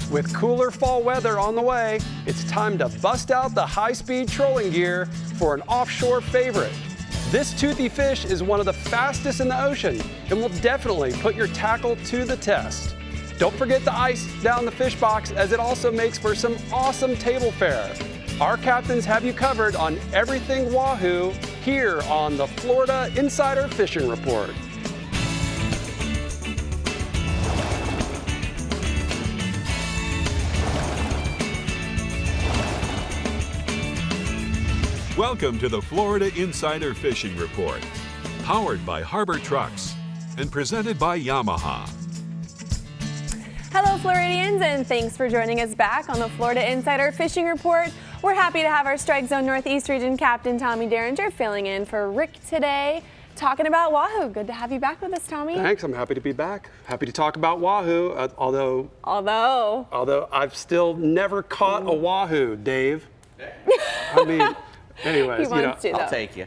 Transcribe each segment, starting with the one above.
With cooler fall weather on the way, it's time to bust out the high-speed trolling gear for an offshore favorite. This toothy fish is one of the fastest in the ocean and will definitely put your tackle to the test. Don't forget to ice down the fish box, as it also makes for some awesome table fare. Our captains have you covered on everything Wahoo here on the Florida Insider Fishing Report. Welcome to the Florida Insider Fishing Report, powered by Harbor Trucks and presented by Yamaha. Hello Floridians, and thanks for joining us back on the Florida Insider Fishing Report. We're happy to have our Strike Zone Northeast Region Captain Tommy Derringer filling in for Rick today, talking about Wahoo. Good to have you back with us, Tommy. Thanks, I'm happy to be back. Happy to talk about Wahoo, although I've still never caught a Wahoo, Dave. I mean, anyways, I'll take you.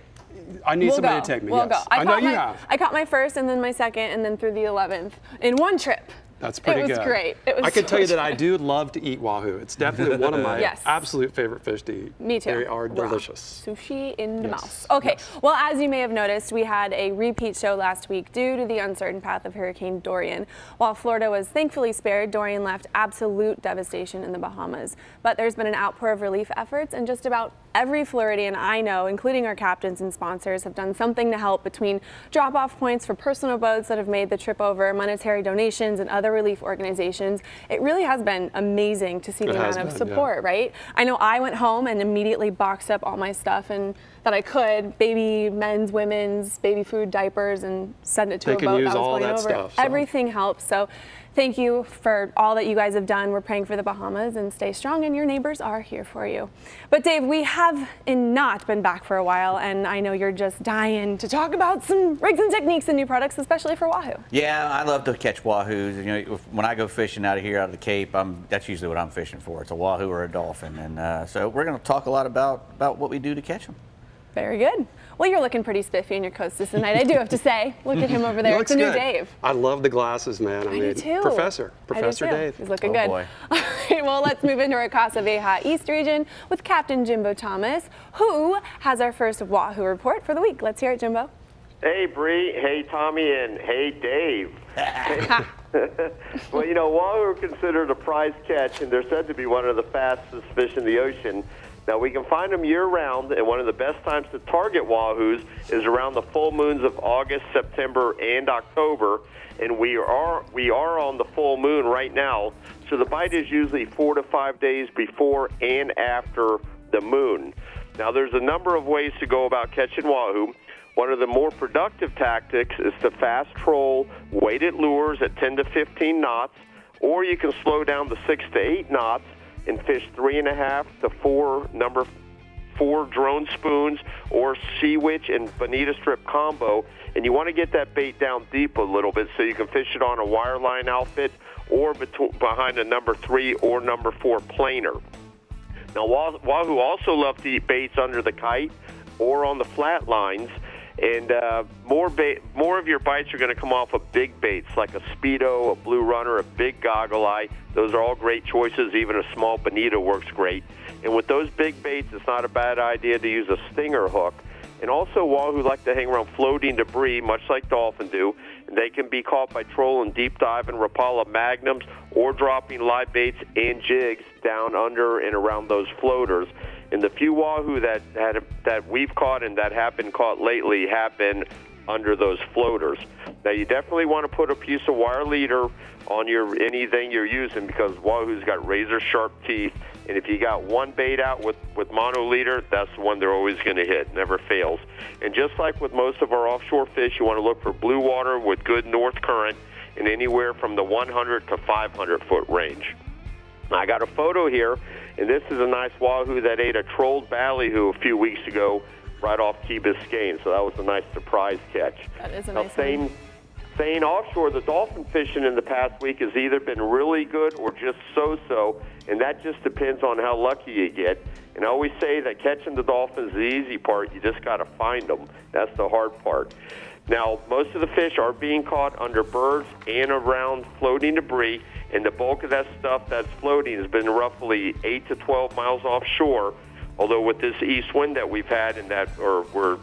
I need somebody to take me. We'll go. I know you have. I caught my first and then my second and then through the 11th in one trip. That's pretty good. It was great. I can tell you that I do love to eat Wahoo. It's definitely one of my absolute favorite fish to eat. Me too. They are delicious. Sushi in the mouth. Okay, well, as you may have noticed, we had a repeat show last week due to the uncertain path of Hurricane Dorian. While Florida was thankfully spared, Dorian left absolute devastation in the Bahamas. But there's been an outpour of relief efforts, and just about every Floridian I know, including our captains and sponsors, have done something to help, between drop-off points for personal boats that have made the trip over, monetary donations, and other relief organizations. It really has been amazing to see the amount of support, right? I know I went home and immediately boxed up all my stuff and that I could, baby, men's, women's, baby food, diapers, and send it to a boat that was going over. Stuff, Everything helps. So thank you for all that you guys have done. We're praying for the Bahamas, and stay strong, and your neighbors are here for you. But Dave, we have not been back for a while, and I know you're just dying to talk about some rigs and techniques and new products, especially for Wahoo. Yeah, I love to catch Wahoos. You know, when I go fishing out of here, out of the Cape, that's usually what I'm fishing for. It's a Wahoo or a dolphin, and so we're going to talk a lot about what we do to catch them. Very good. Well, you're looking pretty spiffy in your Costas tonight, I do have to say. Look at him over there. It's a new Dave. I love the glasses, man. I mean, do too. Professor Dave. He's looking good. Boy. All right, well, let's move into our Casa Vieja East region with Captain Jimbo Thomas, who has our first Wahoo report for the week. Let's hear it, Jimbo. Hey, Brie. Hey, Tommy. And hey, Dave. Well, you know, Wahoo are considered a prize catch, and they're said to be one of the fastest fish in the ocean. Now, we can find them year-round, and one of the best times to target Wahoos is around the full moons of August, September, and October, and we are on the full moon right now, so the bite is usually 4 to 5 days before and after the moon. Now, there's a number of ways to go about catching Wahoo. One of the more productive tactics is to fast troll weighted lures at 10 to 15 knots, or you can slow down to 6 to 8 knots and fish 3.5 to 4 number 4 drone spoons or sea witch and bonita strip combo, and you want to get that bait down deep a little bit so you can fish it on a wireline outfit or behind a number 3 or number 4 planer. Now, Wahoo also love to eat baits under the kite or on the flat lines, and more of your bites are going to come off of big baits like a Speedo, a Blue Runner, a big Goggle Eye. Those are all great choices. Even a small bonita works great. And with those big baits, it's not a bad idea to use a stinger hook. And also, Wahoo like to hang around floating debris, much like dolphin do. And they can be caught by trolling deep dive and Rapala magnums or dropping live baits and jigs down under and around those floaters. And the few Wahoo that we've caught and that have been caught lately have been under those floaters. Now, you definitely want to put a piece of wire leader on anything you're using, because Wahoo's got razor sharp teeth, and if you got one bait out with mono leader, that's the one they're always going to hit. Never fails. And just like with most of our offshore fish, you want to look for blue water with good north current in anywhere from the 100 to 500 foot range. I got a photo here, and this is a nice Wahoo that ate a trolled ballyhoo a few weeks ago right off Key Biscayne, so that was a nice surprise catch. That is a nice one. Staying offshore, the dolphin fishing in the past week has either been really good or just so-so, and that just depends on how lucky you get. And I always say that catching the dolphins is the easy part. You just got to find them. That's the hard part. Now, most of the fish are being caught under berths and around floating debris, and the bulk of that stuff that's floating has been roughly 8 to 12 miles offshore, although with this east wind that we've had and that or we're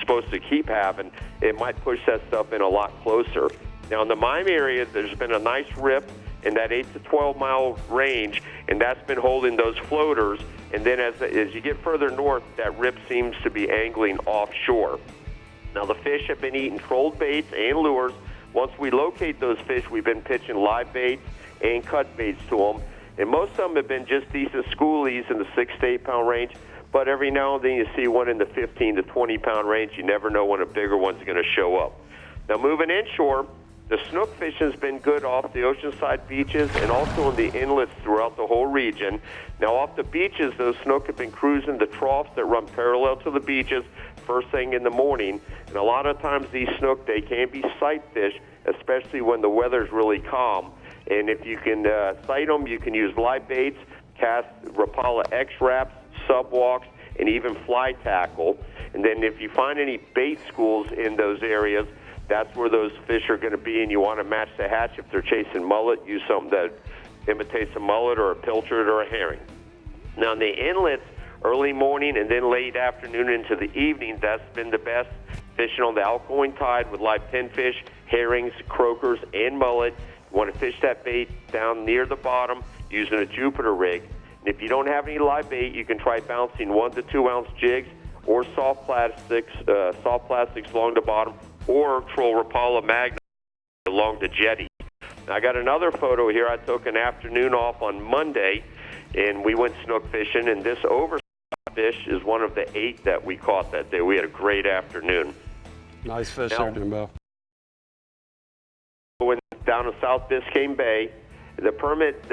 supposed to keep having, it might push that stuff in a lot closer. Now, in the Miami area, there's been a nice rip in that 8 to 12 mile range, and that's been holding those floaters. And then as you get further north, that rip seems to be angling offshore. Now, the fish have been eating trolled baits and lures. Once we locate those fish, we've been pitching live baits and cut baits to them. And most of them have been just decent schoolies in the 6 to 8 pound range. But every now and then you see one in the 15 to 20 pound range. You never know when a bigger one's going to show up. Now, moving inshore, the snook fishing has been good off the oceanside beaches and also in the inlets throughout the whole region. Now, off the beaches, those snook have been cruising the troughs that run parallel to the beaches first thing in the morning. And a lot of times these snook, they can be sight fish, especially when the weather's really calm. And if you can sight them, you can use live baits, cast Rapala X-Wraps, subwalks, and even fly tackle. And then if you find any bait schools in those areas, that's where those fish are going to be, and you want to match the hatch. If they're chasing mullet, use something that imitates a mullet or a pilchard or a herring. Now, in the inlets, early morning and then late afternoon into the evening, that's been the best fishing on the outgoing tide with live pinfish, herrings, croakers, and mullet. You want to fish that bait down near the bottom using a Jupiter rig. And if you don't have any live bait, you can try bouncing 1 to 2 ounce jigs or soft plastics along the bottom, or troll Rapala Magna along the jetty. Now, I got another photo here. I took an afternoon off on Monday, and we went snook fishing, and this oversized fish is one of the 8 that we caught that day. We had a great afternoon. Nice fish there, Jimbo. Going down to South Biscayne Bay, the permit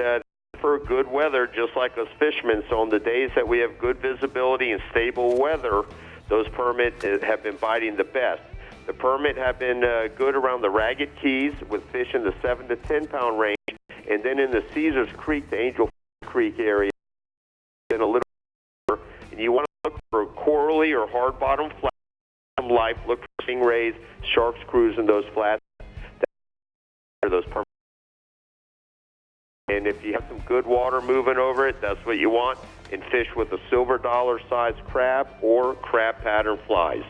for good weather, just like us fishermen. So on the days that we have good visibility and stable weather, those permits have been biting the best. The permit have been good around the Ragged Keys with fish in the 7 to 10 pound range, and then in the Caesars Creek, the Angel Creek area, been a little more. And you want to look for corally or hard bottom flats. Life, look for stingrays, sharks cruising those flats. Those permits. And if you have some good water moving over it, that's what you want. And fish with a silver dollar size crab or crab pattern flies.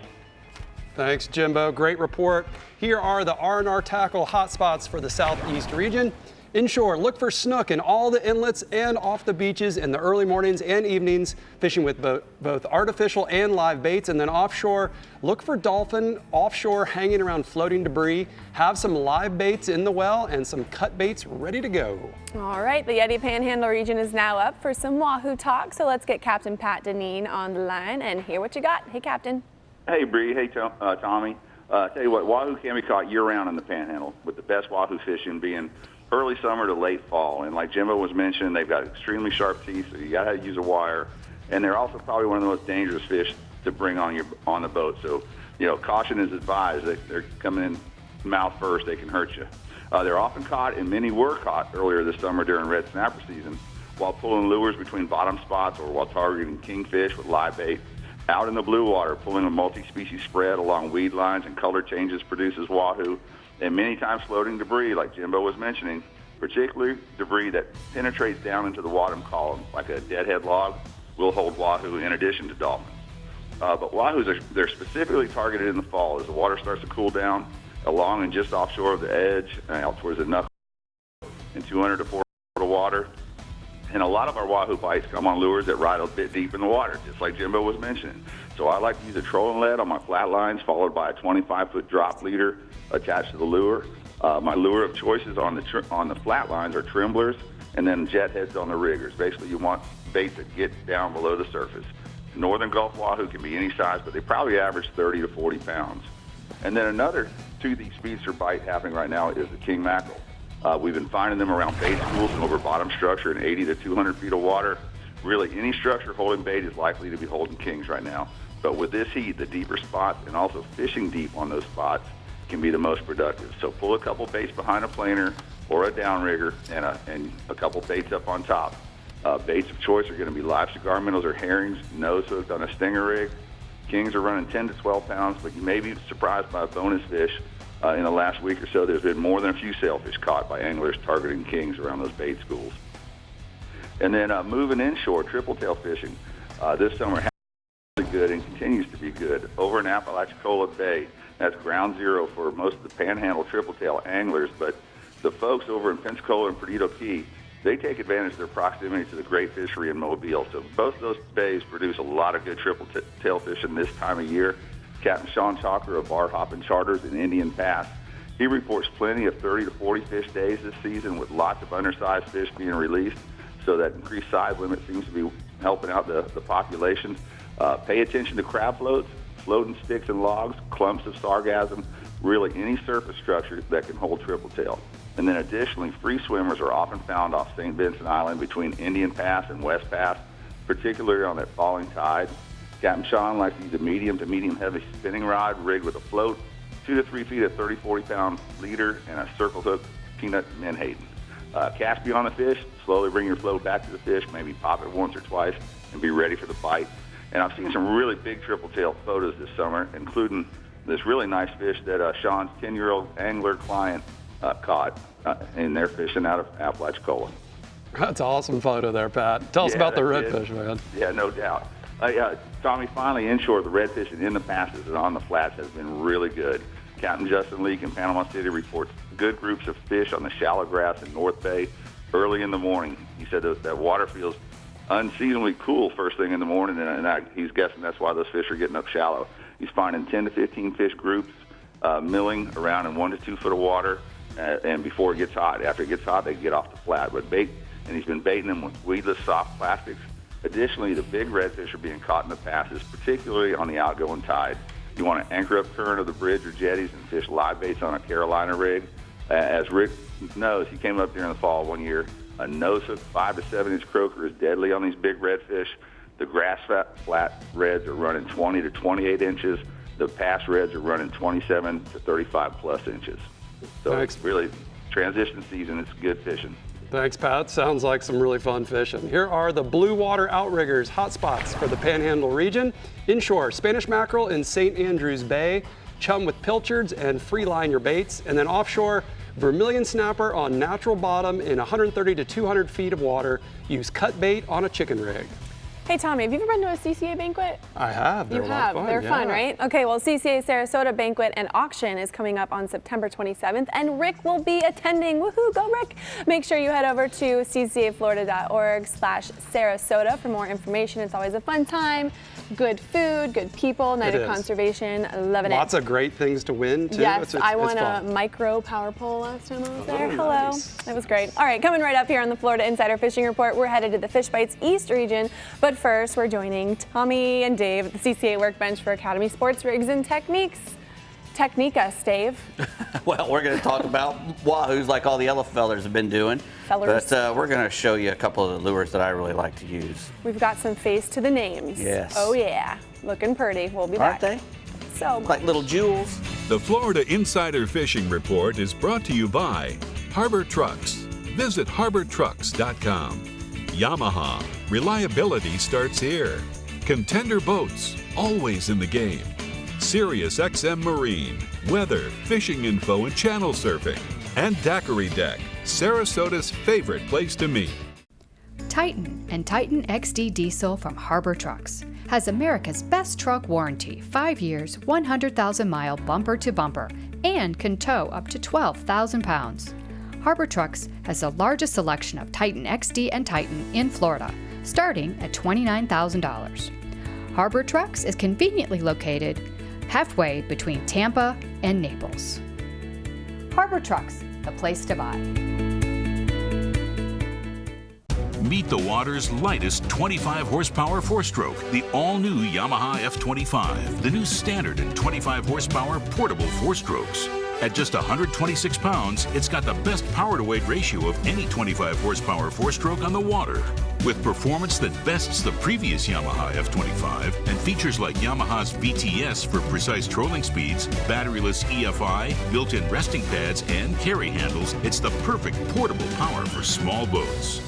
Thanks, Jimbo. Great report. Here are the R&R tackle hotspots for the southeast region. Inshore, look for snook in all the inlets and off the beaches in the early mornings and evenings, fishing with both artificial and live baits. And then offshore, look for dolphin offshore hanging around floating debris. Have some live baits in the well and some cut baits ready to go. All right, the Yeti Panhandle region is now up for some Wahoo talk. So let's get Captain Pat Deneen on the line and hear what you got. Hey, Captain. Hey, Brie. Hey, Tommy. Tell you what, Wahoo can be caught year-round in the Panhandle, with the best Wahoo fishing being early summer to late fall. And like Jimbo was mentioning, they've got extremely sharp teeth, so you got to use a wire. And they're also probably one of the most dangerous fish to bring on the boat. So, caution is advised. They're coming in mouth first. They can hurt you. They're often caught, and many were caught earlier this summer during red snapper season, while pulling lures between bottom spots or while targeting kingfish with live bait. Out in the blue water, pulling a multi-species spread along weed lines and color changes produces Wahoo, and many times floating debris, like Jimbo was mentioning, particularly debris that penetrates down into the bottom column, like a deadhead log, will hold Wahoo in addition to dolphins. But Wahoos, they're specifically targeted in the fall as the water starts to cool down along and just offshore of the edge, out towards the knuckle, in 200 to 400 foot of water. And a lot of our Wahoo bites come on lures that ride a bit deep in the water, just like Jimbo was mentioning. So I like to use a trolling lead on my flat lines, followed by a 25-foot drop leader attached to the lure. My lure of choices on the flat lines are tremblers, and then jet heads on the riggers. Basically, you want baits that get down below the surface. Northern Gulf Wahoo can be any size, but they probably average 30 to 40 pounds. And then another toothy speedster bite happening right now is the king mackerel. We've been finding them around bait schools and over bottom structure in 80 to 200 feet of water. Really, any structure holding bait is likely to be holding kings right now. But with this heat, the deeper spots and also fishing deep on those spots can be the most productive. So pull a couple baits behind a planer or a downrigger and a couple baits up on top. Baits of choice are going to be live cigar minnows or herrings, nose hooked on a stinger rig. Kings are running 10 to 12 pounds, but you may be surprised by a bonus fish. In the last week or so, there's been more than a few sailfish caught by anglers targeting kings around those bait schools. And then moving inshore, triple tail fishing this summer has been really good and continues to be good. Over in Apalachicola Bay, that's ground zero for most of the panhandle triple tail anglers, but the folks over in Pensacola and Perdido Key, they take advantage of their proximity to the great fishery in Mobile. So both those bays produce a lot of good triple tail fishing this time of year. Captain Sean Chalker of Bar Hoppin' Charters in Indian Pass, he reports plenty of 30 to 40 fish days this season with lots of undersized fish being released. So that increased size limit seems to be helping out the population. Pay attention to crab floats, floating sticks and logs, clumps of sargassum, really any surface structure that can hold triple tail. And then additionally, free swimmers are often found off St. Vincent Island between Indian Pass and West Pass, particularly on that falling tide. Captain Sean likes to use a medium to medium heavy spinning rod rigged with a float, 2 to 3 feet of 30, 40 pound leader, and a circle hook peanut menhaden. Cast beyond the fish, slowly bring your float back to the fish, maybe pop it once or twice, and be ready for the bite. And I've seen some really big triple tail photos this summer, including this really nice fish that Sean's 10-year-old angler client caught, and they're fishing out of Apalachicola. That's an awesome photo there, Pat. Tell us about the redfish, man. Yeah, no doubt. Tommy, finally inshore, the redfishing in the passes and on the flats has been really good. Captain Justin Leake in Panama City reports good groups of fish on the shallow grass in North Bay early in the morning. He said that water feels unseasonably cool first thing in the morning, and he's guessing that's why those fish are getting up shallow. He's finding 10 to 15 fish groups milling around in 1 to 2 foot of water, and before it gets hot. After it gets hot, they get off the flat. But he's been baiting them with weedless soft plastics. Additionally, the big redfish are being caught in the passes, particularly on the outgoing tide. You want to anchor up current of the bridge or jetties and fish live baits on a Carolina rig. As Rick knows, he came up during the fall one year. A nose hook 5 to 7 inch croaker is deadly on these big redfish. The grass flat reds are running 20 to 28 inches. The pass reds are running 27 to 35 plus inches. So Thanks. It's really transition season. It's good fishing. Thanks, Pat. Sounds like some really fun fishing. Here are the blue water outriggers hotspots for the Panhandle region. Inshore, Spanish mackerel in St. Andrews Bay, chum with pilchards and free line your baits. And then offshore, vermilion snapper on natural bottom in 130 to 200 feet of water. Use cut bait on a chicken rig. Hey, Tommy, have you ever been to a CCA banquet? I have. They're a lot of fun. They're fun, yeah. right? Okay, well, CCA Sarasota Banquet and Auction is coming up on September 27th, and Rick will be attending. Woohoo, go Rick! Make sure you head over to ccaflorida.org/Sarasota for more information. It's always a fun time. Good food, good people, night of conservation. Loving it. Lots of great things to win, too. Yes, I won a micro power pole last time I was there. Hello. Nice. It was great. All right, coming right up here on the Florida Insider Fishing Report, we're headed to the Fish Bites East region, but first we're joining Tommy and Dave at the CCA Workbench for Academy Sports Rigs and Techniques. Technique us, Dave. Well, we're going to talk about Wahoos like all the other fellers have been doing. Fellers. But we're going to show you a couple of the lures that I really like to use. We've got some face to the names. Yes. Oh yeah, looking pretty. We'll be back. Aren't they? So much. Like little jewels. The Florida Insider Fishing Report is brought to you by Harbor Trucks. Visit harbortrucks.com. Yamaha. Reliability starts here. Contender Boats. Always in the game. Sirius XM Marine. Weather, fishing info, and channel surfing. And Daiquiri Deck. Sarasota's favorite place to meet. Titan and Titan XD Diesel from Harbor Trucks has America's best truck warranty, 5 years, 100,000-mile bumper-to-bumper, and can tow up to 12,000 pounds. Harbor Trucks has the largest selection of Titan XD and Titan in Florida, starting at $29,000. Harbor Trucks is conveniently located halfway between Tampa and Naples. Harbor Trucks, the place to buy. Meet the water's lightest 25 horsepower four-stroke, the all-new Yamaha F25, the new standard and 25 horsepower portable four-strokes. At just 126 pounds, it's got the best power-to-weight ratio of any 25 horsepower four-stroke on the water. With performance that bests the previous Yamaha F25 and features like Yamaha's VTS for precise trolling speeds, batteryless EFI, built-in resting pads, and carry handles, it's the perfect portable power for small boats.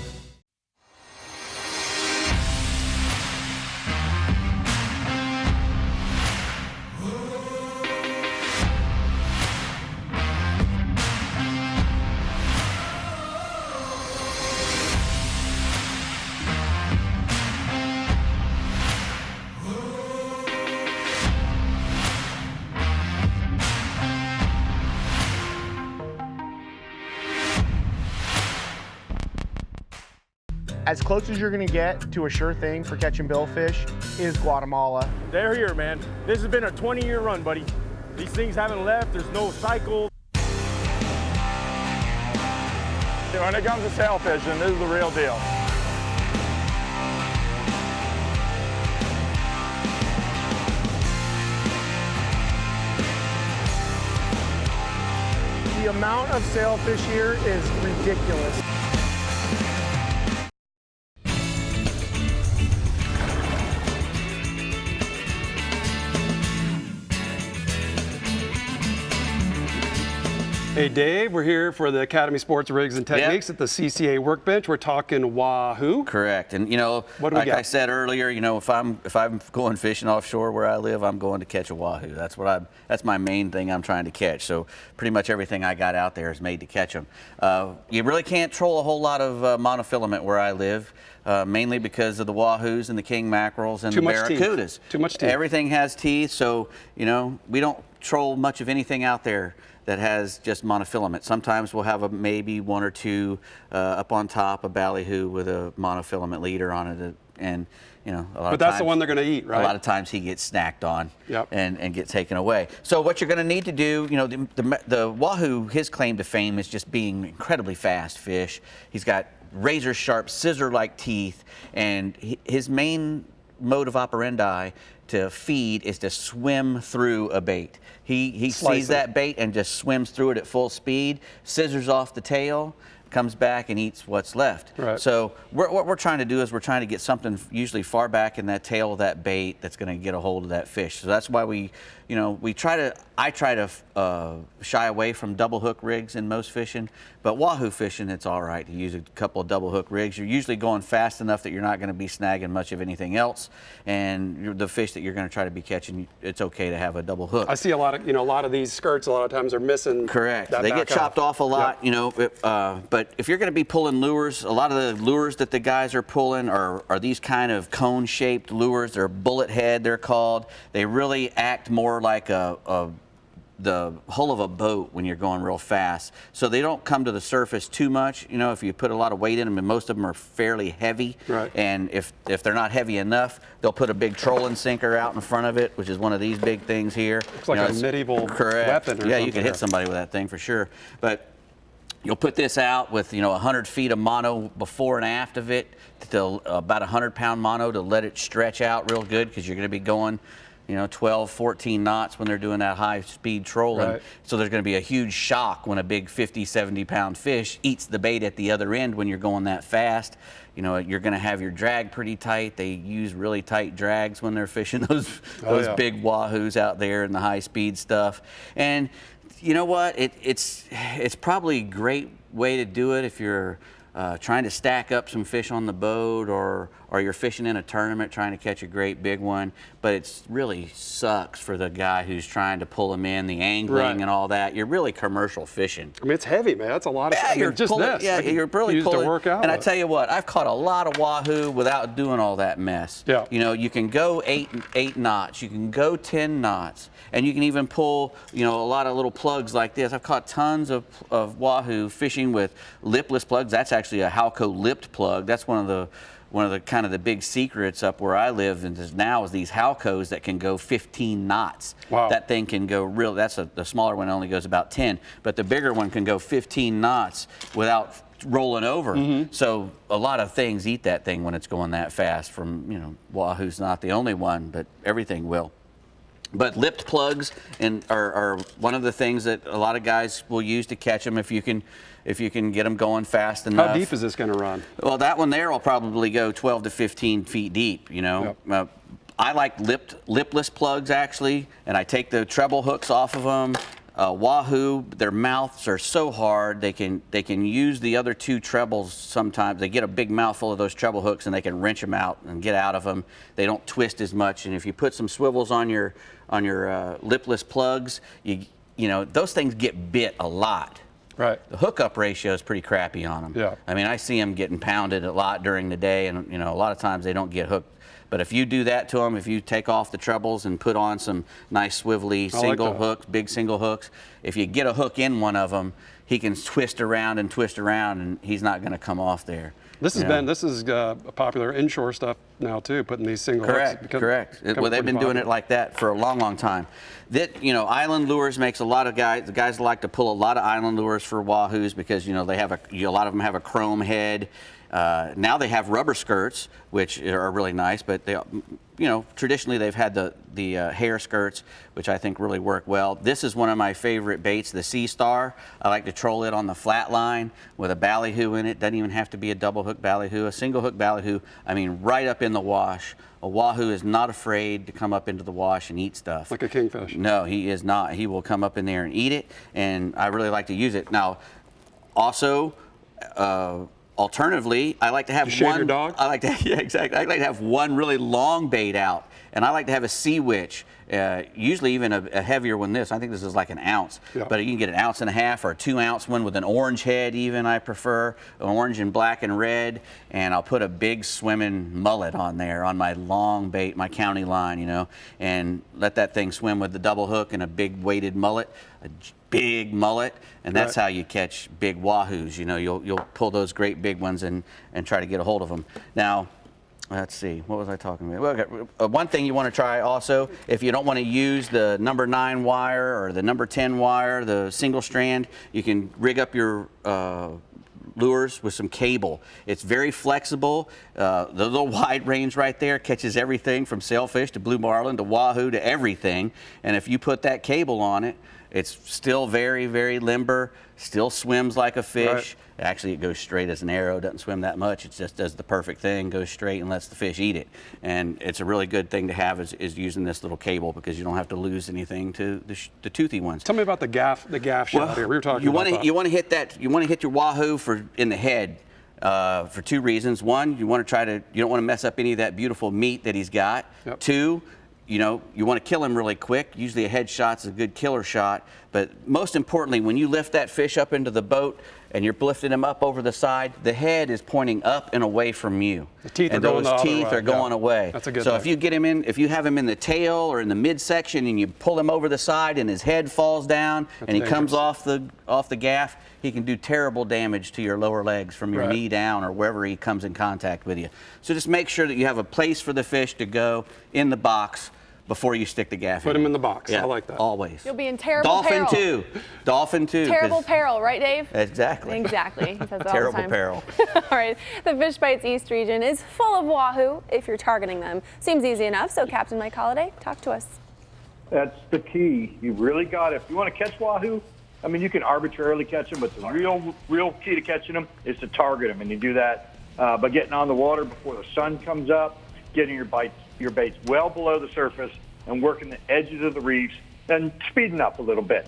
As close as you're gonna get to a sure thing for catching billfish is Guatemala. They're here, man. This has been a 20-year run, buddy. These things haven't left. There's no cycle. When it comes to sail fishing, this is the real deal. The amount of sailfish here is ridiculous. Hey Dave, we're here for the Academy Sports Rigs and Techniques at the CCA workbench. We're talking Wahoo. Correct, and you know, like I said earlier, you know, if I'm going fishing offshore where I live, I'm going to catch a Wahoo. That's my main thing I'm trying to catch. So pretty much everything I got out there is made to catch them. You really can't troll a whole lot of monofilament where I live. Mainly because of the Wahoos and the king mackerels and the barracudas. Too much teeth. Everything has teeth, so you know we don't troll much of anything out there that has just monofilament. Sometimes we'll have maybe one or two up on top, a ballyhoo with a monofilament leader on it, and you know, a lot of that's times, the one they're going to eat, right? A lot of times he gets snacked on, yep, and get taken away. So what you're going to need to do, you know, the Wahoo, his claim to fame is just being incredibly fast fish. He's got razor sharp, scissor-like teeth, and his main mode of operandi to feed is to swim through a bait. He sees that bait and just swims through it at full speed, scissors off the tail, comes back and eats what's left. Right. So what we're trying to do is we're trying to get something usually far back in that tail of that bait that's going to get a hold of that fish. So that's why I try to shy away from double hook rigs in most fishing, but Wahoo fishing, it's all right to use a couple of double hook rigs. You're usually going fast enough that you're not going to be snagging much of anything else, and the fish that you're going to try to be catching, it's okay to have a double hook. I see a lot of these skirts a lot of times are missing. Correct. They get chopped off a lot, yep, you know, but if you're going to be pulling lures, a lot of the lures that the guys are pulling are these kind of cone-shaped lures. They're bullet head, they're called. They really act more like the hull of a boat when you're going real fast. So they don't come to the surface too much, you know, if you put a lot of weight in them, and most of them are fairly heavy. Right. And if they're not heavy enough, they'll put a big trolling sinker out in front of it, which is one of these big things here. Looks like a medieval weapon or yeah, you can hit somebody with that thing for sure. But you'll put this out with, you know, 100 feet of mono before and aft of it, to about 100-pound mono, to let it stretch out real good, because you're going to be going, you know, 12, 14 knots when they're doing that high-speed trolling. Right. So there's going to be a huge shock when a big 50, 70-pound fish eats the bait at the other end when you're going that fast. You know, you're going to have your drag pretty tight. They use really tight drags when they're fishing those big Wahoos out there and the high-speed stuff. And you know what? It's probably a great way to do it if you're trying to stack up some fish on the boat, or you're fishing in a tournament trying to catch a great big one. But it really sucks for the guy who's trying to pull them in, the angling and all that. You're really commercial fishing. I mean, it's heavy, man. That's a lot of you're just pulling, this. Yeah, you're really used pulling. To work out. And I tell you what, I've caught a lot of Wahoo without doing all that mess. Yeah. You know, you can go 8 knots, you can go 10 knots, and you can even pull, you know, a lot of little plugs like this. I've caught tons of Wahoo fishing with lipless plugs. That's actually a Halco lipped plug. That's one of the kind of the big secrets up where I live and now is these Halcos that can go 15 knots. Wow. That thing can go real. The smaller one only goes about 10, but the bigger one can go 15 knots without rolling over. Mm-hmm. So a lot of things eat that thing when it's going that fast. From, you know, Wahoo's not the only one, but everything will. But lipped plugs are one of the things that a lot of guys will use to catch them if you can get them going fast enough. How deep is this going to run? Well, that one there will probably go 12 to 15 feet deep, you know. Yep. I like lipless plugs, actually, and I take the treble hooks off of them. Wahoo, their mouths are so hard, they can use the other two trebles sometimes. They get a big mouthful of those treble hooks and they can wrench them out and get out of them. They don't twist as much, and if you put some swivels on your lipless plugs, you know, those things get bit a lot. Right. The hookup ratio is pretty crappy on them. Yeah. I mean, I see them getting pounded a lot during the day, and you know, a lot of times they don't get hooked. But if you do that to them, if you take off the trebles and put on some nice swivelly single hooks, big single hooks, if you get a hook in one of them, he can twist around, and he's not going to come off there. This is popular inshore stuff now too, putting these single hooks. Correct. Well, they've been doing it like that for a long, long time. Island lures makes a lot of guys. The guys like to pull a lot of island lures for Wahoos because they have a lot of them have a chrome head. Now they have rubber skirts, which are really nice, but they, traditionally they've had the hair skirts, which I think really work well. This is one of my favorite baits, the Sea Star. I like to troll it on the flat line with a ballyhoo in it. Doesn't even have to be a double hook ballyhoo, a single hook ballyhoo. I mean, right up in the wash. A Wahoo is not afraid to come up into the wash and eat stuff. Like a kingfish. No, he is not. He will come up in there and eat it, and I really like to use it. Now, also, alternatively, I like to have shave your dog? I like to, yeah, exactly. I like to have one really long bait out, and I like to have a sea witch. Usually even a heavier one. I think this is like an ounce, but you can get an 1.5 ounce or a 2 ounce one with an orange head. Even I prefer orange and black and red, and I'll put a big swimming mullet on there on my long bait, my county line, and let that thing swim with the double hook and a big weighted mullet. Big mullet, and that's how you catch big Wahoos. You'll pull those great big ones and try to get a hold of them. Now, let's see, what was I talking about? Well, one thing you want to try also, if you don't want to use the number 9 wire or the number 10 wire, the single strand, you can rig up your lures with some cable. It's very flexible. The little wide range right there catches everything from sailfish to blue marlin to Wahoo to everything. And if you put that cable on it, it's still very, very limber, still swims like a fish. Right. Actually, it goes straight as an arrow, doesn't swim that much. It just does the perfect thing, goes straight and lets the fish eat it. And it's a really good thing to have is using this little cable because you don't have to lose anything to the toothy ones. Tell me about the gaff shot here. We were talking about that. You want to hit that. You want to hit your Wahoo in the head for 2 reasons. One, you don't want to mess up any of that beautiful meat that he's got. Yep. 2, you want to kill him really quick. Usually a head shot's a good killer shot. But most importantly, when you lift that fish up into the boat and you're lifting him up over the side, the head is pointing up and away from you. The teeth and are going the other way. Those teeth are going away. That's a good So thing. if you have him in the tail or in the midsection and you pull him over the side and his head falls down and he comes off the gaff, he can do terrible damage to your lower legs from your knee down or wherever he comes in contact with you. So just make sure that you have a place for the fish to go in the box before you stick the gaff in. Put him in the box. Yeah, I like that. Always. You'll be in terrible peril. Dolphin too. Terrible peril, right, Dave? Exactly. Exactly. He says it all Terrible the time. peril. All right. The Fish Bites East region is full of Wahoo if you're targeting them. Seems easy enough. So, Captain Mike Holliday, talk to us. That's the key. You really got it. If you want to catch Wahoo, I mean, you can arbitrarily catch them, but the real key to catching them is to target them, and you do that by getting on the water before the sun comes up, getting your baits well below the surface, and working the edges of the reefs, and speeding up a little bit.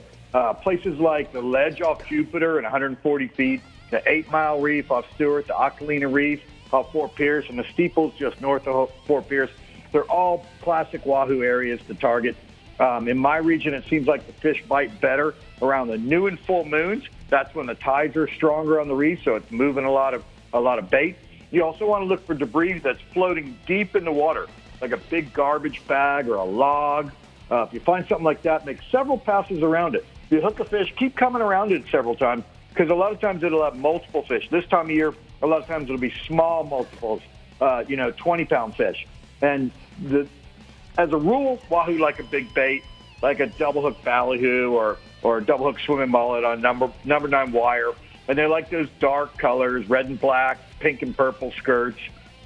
Places like the ledge off Jupiter at 140 feet, the 8 Mile Reef off Stewart, the Ocalina Reef off Fort Pierce, and the steeples just north of Fort Pierce. They're all classic Wahoo areas to target. In my region, it seems like the fish bite better around the new and full moons. That's when the tides are stronger on the reef, so it's moving a lot of bait. You also want to look for debris that's floating deep in the water, like a big garbage bag or a log. If you find something like that, make several passes around it. If you hook a fish, keep coming around it several times, because a lot of times it'll have multiple fish. This time of year, a lot of times it'll be small multiples, 20-pound fish. And as a rule, Wahoo like a big bait, like a double hook ballyhoo or a double hook swimming mullet on number 9 wire. And they like those dark colors, red and black, pink and purple skirts.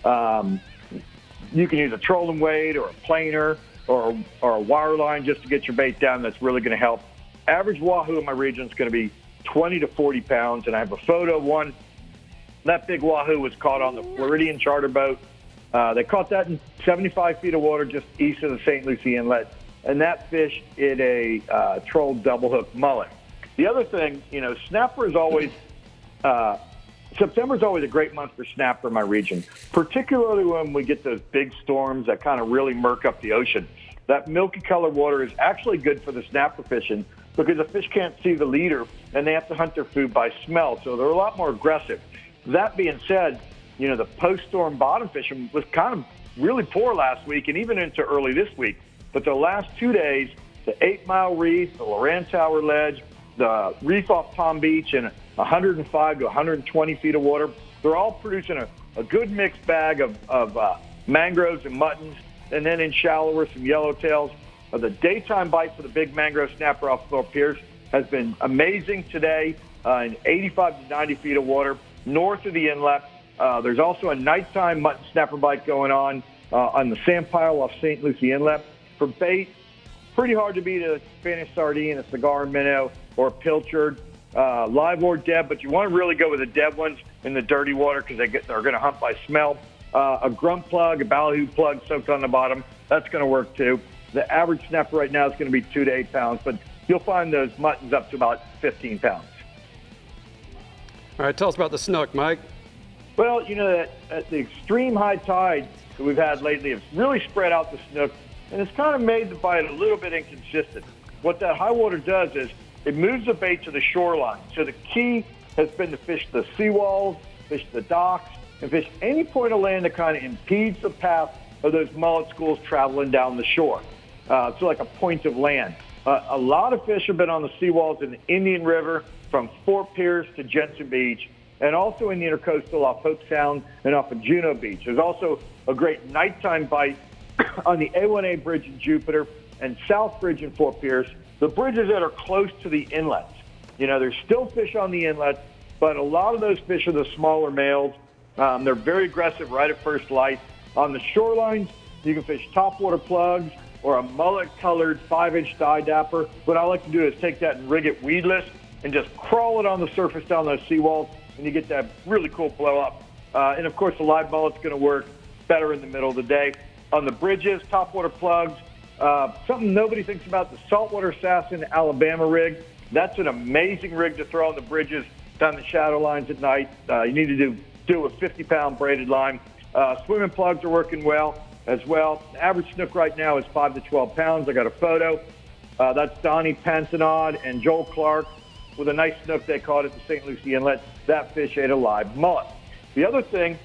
You can use a trolling weight or a planer or a wire line just to get your bait down. That's really going to help. Average Wahoo in my region is going to be 20 to 40 pounds, and I have a photo of one. That big Wahoo was caught on the Floridian charter boat. They caught that in 75 feet of water just east of the St. Lucie Inlet, and that fish hit a trolled double hook mullet. The other thing, snapper is always September is always a great month for snapper in my region, particularly when we get those big storms that kind of really murk up the ocean. That milky colored water is actually good for the snapper fishing because the fish can't see the leader and they have to hunt their food by smell, so they're a lot more aggressive. That being said, the post-storm bottom fishing was kind of really poor last week and even into early this week. But the last 2 days, the 8 Mile Reef, the Loran Tower Ledge, the reef off Palm Beach in 105 to 120 feet of water. They're all producing a good mixed bag of mangroves and muttons, and then in shallower, some yellowtails. The daytime bite for the big mangrove snapper off Fort Pierce has been amazing today in 85 to 90 feet of water north of the inlet. There's also a nighttime mutton snapper bite going on the sand pile off St. Lucie Inlet. For bait, pretty hard to beat a Spanish sardine, a cigar minnow, or a pilchard, live or dead, but you want to really go with the dead ones in the dirty water because they're going to hunt by smell. A grunt plug, a ballyhoo plug soaked on the bottom, that's going to work too. The average snapper right now is going to be 2 to 8 pounds, but you'll find those muttons up to about 15 pounds. All right, tell us about the snook, Mike. Well, you know, at the extreme high tide that we've had lately, it's really spread out the snook, and it's kind of made the bite a little bit inconsistent. What that high water does is it moves the bait to the shoreline. So the key has been to fish the seawalls, fish the docks, and fish any point of land that kind of impedes the path of those mullet schools traveling down the shore. So like a point of land. A lot of fish have been on the seawalls in the Indian River from Fort Pierce to Jensen Beach, and also in the intercoastal off Hope Sound and off of Juneau Beach. There's also a great nighttime bite on the A1A Bridge in Jupiter and South Bridge in Fort Pierce, the bridges that are close to the inlets. You know, there's still fish on the inlets, but a lot of those fish are the smaller males. They're very aggressive right at first light. On the shorelines, you can fish topwater plugs or a mullet-colored 5-inch dye dapper. What I like to do is take that and rig it weedless and just crawl it on the surface down those seawalls, and you get that really cool blow up. And of course, the live mullet's going to work better in the middle of the day. On the bridges, topwater plugs, something nobody thinks about, the saltwater assassin Alabama rig. That's an amazing rig to throw on the bridges down the shadow lines at night. You need to do a 50-pound braided line. Swimming plugs are working well as well. The average snook right now is 5 to 12 pounds. I got a photo. That's Donnie Pantanod and Joel Clark with a nice snook they caught at the St. Lucie Inlet. That fish ate a live mullet. The other thing,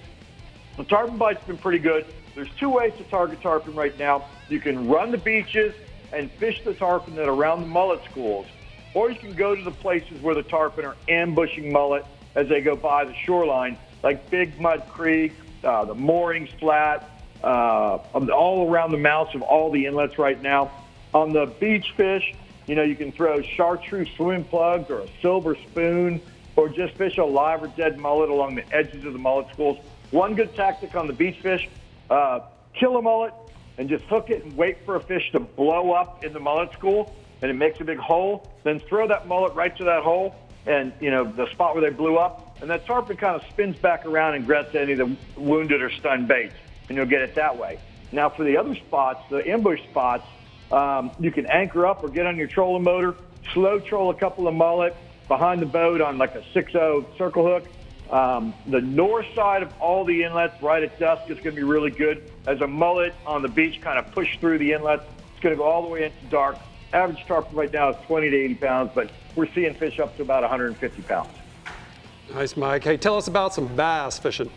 the tarpon bite's been pretty good. There's 2 ways to target tarpon right now. You can run the beaches and fish the tarpon that are around the mullet schools, or you can go to the places where the tarpon are ambushing mullet as they go by the shoreline, like Big Mud Creek, the Moorings Flat, all around the mouths of all the inlets right now. On the beach fish, you know, you can throw chartreuse swimming plugs or a silver spoon, or just fish a live or dead mullet along the edges of the mullet schools. One good tactic on the beach fish, kill a mullet and just hook it and wait for a fish to blow up in the mullet school, and it makes a big hole. Then throw that mullet right to that hole, and, you know, the spot where they blew up, and that tarpon kind of spins back around and grabs any of the wounded or stunned baits, and you'll get it that way. Now, for the other spots, the ambush spots, you can anchor up or get on your trolling motor, slow troll a couple of mullet behind the boat on like a 6-0 circle hook. The north side of all the inlets right at dusk is going to be really good. As a mullet on the beach kind of push through the inlets, it's going to go all the way into dark. Average tarpon right now is 20 to 80 pounds, but we're seeing fish up to about 150 pounds. Nice, Mike. Hey, tell us about some bass fishing.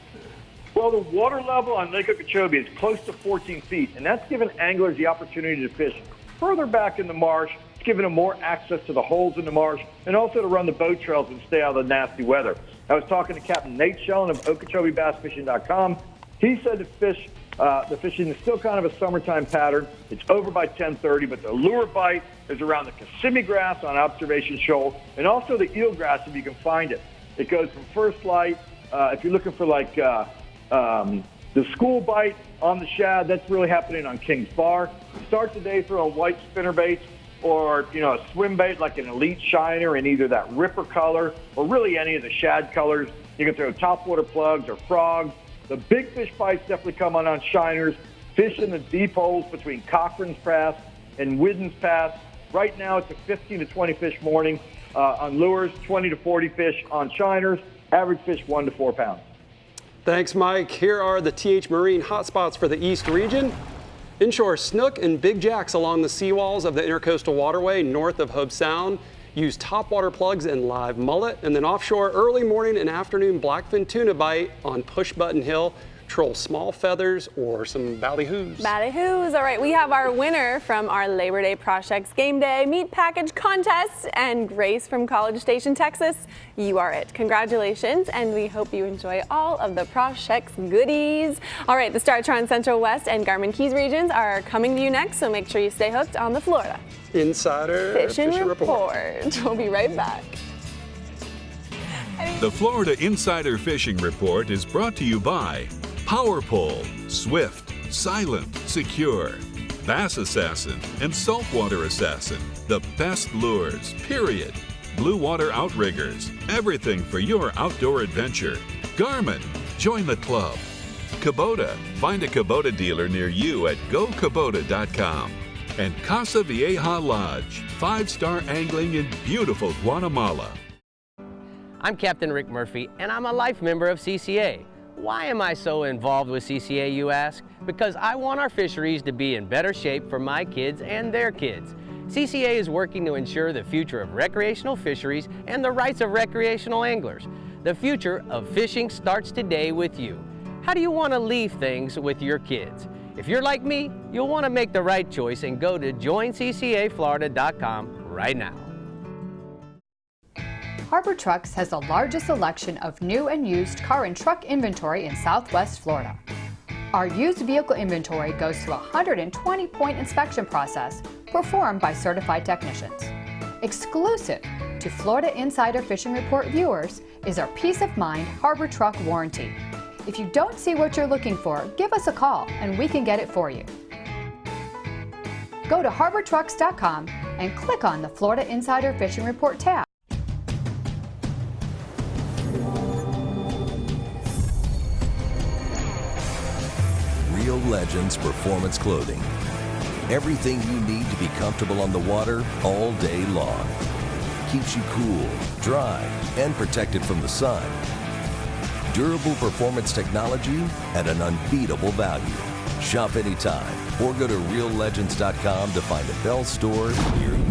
Well, the water level on Lake Okeechobee is close to 14 feet, and that's given anglers the opportunity to fish further back in the marsh. It's given them more access to the holes in the marsh, and also to run the boat trails and stay out of the nasty weather. I was talking to Captain Nate Shellen of OkeechobeeBassFishing.com. He said the fishing is still kind of a summertime pattern. It's over by 10:30, but the lure bite is around the Kissimmee grass on Observation Shoal, and also the eelgrass if you can find it. It goes from first light. If you're looking for like the school bite on the shad, that's really happening on King's Bar. Start the day throwing white spinner baits, or, you know, a swim bait like an Elite Shiner in either that Ripper color or really any of the shad colors. You can throw topwater plugs or frogs. The big fish bites definitely come on shiners. Fish in the deep holes between Cochran's Pass and Widden's Pass. Right now it's a 15 to 20 fish morning on lures, 20 to 40 fish on shiners. Average fish 1 to 4 pounds. Thanks, Mike. Here are the TH Marine hotspots for the East region. Inshore snook and big jacks along the seawalls of the Intercoastal Waterway north of Hobe Sound. Use topwater plugs and live mullet. And then offshore, early morning and afternoon blackfin tuna bite on Push Button Hill. troll small feathers or some ballyhoos. Ballyhoos. All right, we have our winner from our Labor Day Projects Game Day Meat Package Contest, and Grace from College Station, Texas. You are it. Congratulations, and we hope you enjoy all of the Projects goodies. All right, the Startron Central West and Garmin Keys regions are coming to you next, so make sure you stay hooked on the Florida Insider Fishing Report. We'll be right back. The Florida Insider Fishing Report is brought to you by Power Pole, Swift, Silent, Secure, Bass Assassin, and Saltwater Assassin. The best lures, period. Blue Water Outriggers, everything for your outdoor adventure. Garmin, join the club. Kubota, find a Kubota dealer near you at gokubota.com. And Casa Vieja Lodge, 5-star angling in beautiful Guatemala. I'm Captain Rick Murphy, and I'm a life member of CCA. Why am I so involved with CCA, you ask? Because I want our fisheries to be in better shape for my kids and their kids. CCA is working to ensure the future of recreational fisheries and the rights of recreational anglers. The future of fishing starts today with you. How do you want to leave things with your kids? If you're like me, you'll want to make the right choice and go to joinccaflorida.com right now. Harbor Trucks has the largest selection of new and used car and truck inventory in Southwest Florida. Our used vehicle inventory goes through a 120-point inspection process performed by certified technicians. Exclusive to Florida Insider Fishing Report viewers is our Peace of Mind Harbor Truck Warranty. If you don't see what you're looking for, give us a call and we can get it for you. Go to harbortrucks.com and click on the Florida Insider Fishing Report tab. Real Legends Performance Clothing. Everything you need to be comfortable on the water all day long. Keeps you cool, dry, and protected from the sun. Durable performance technology at an unbeatable value. Shop anytime or go to reallegends.com to find a Bell store near you.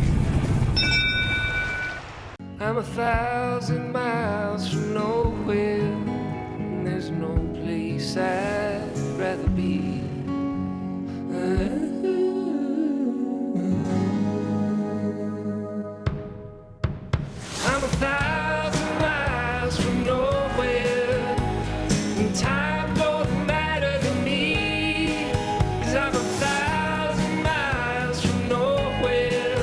I'm 1,000 miles from nowhere, and there's no place I'd rather be. I'm 1,000 miles from nowhere, and time don't matter to me, 'cause I'm 1,000 miles from nowhere.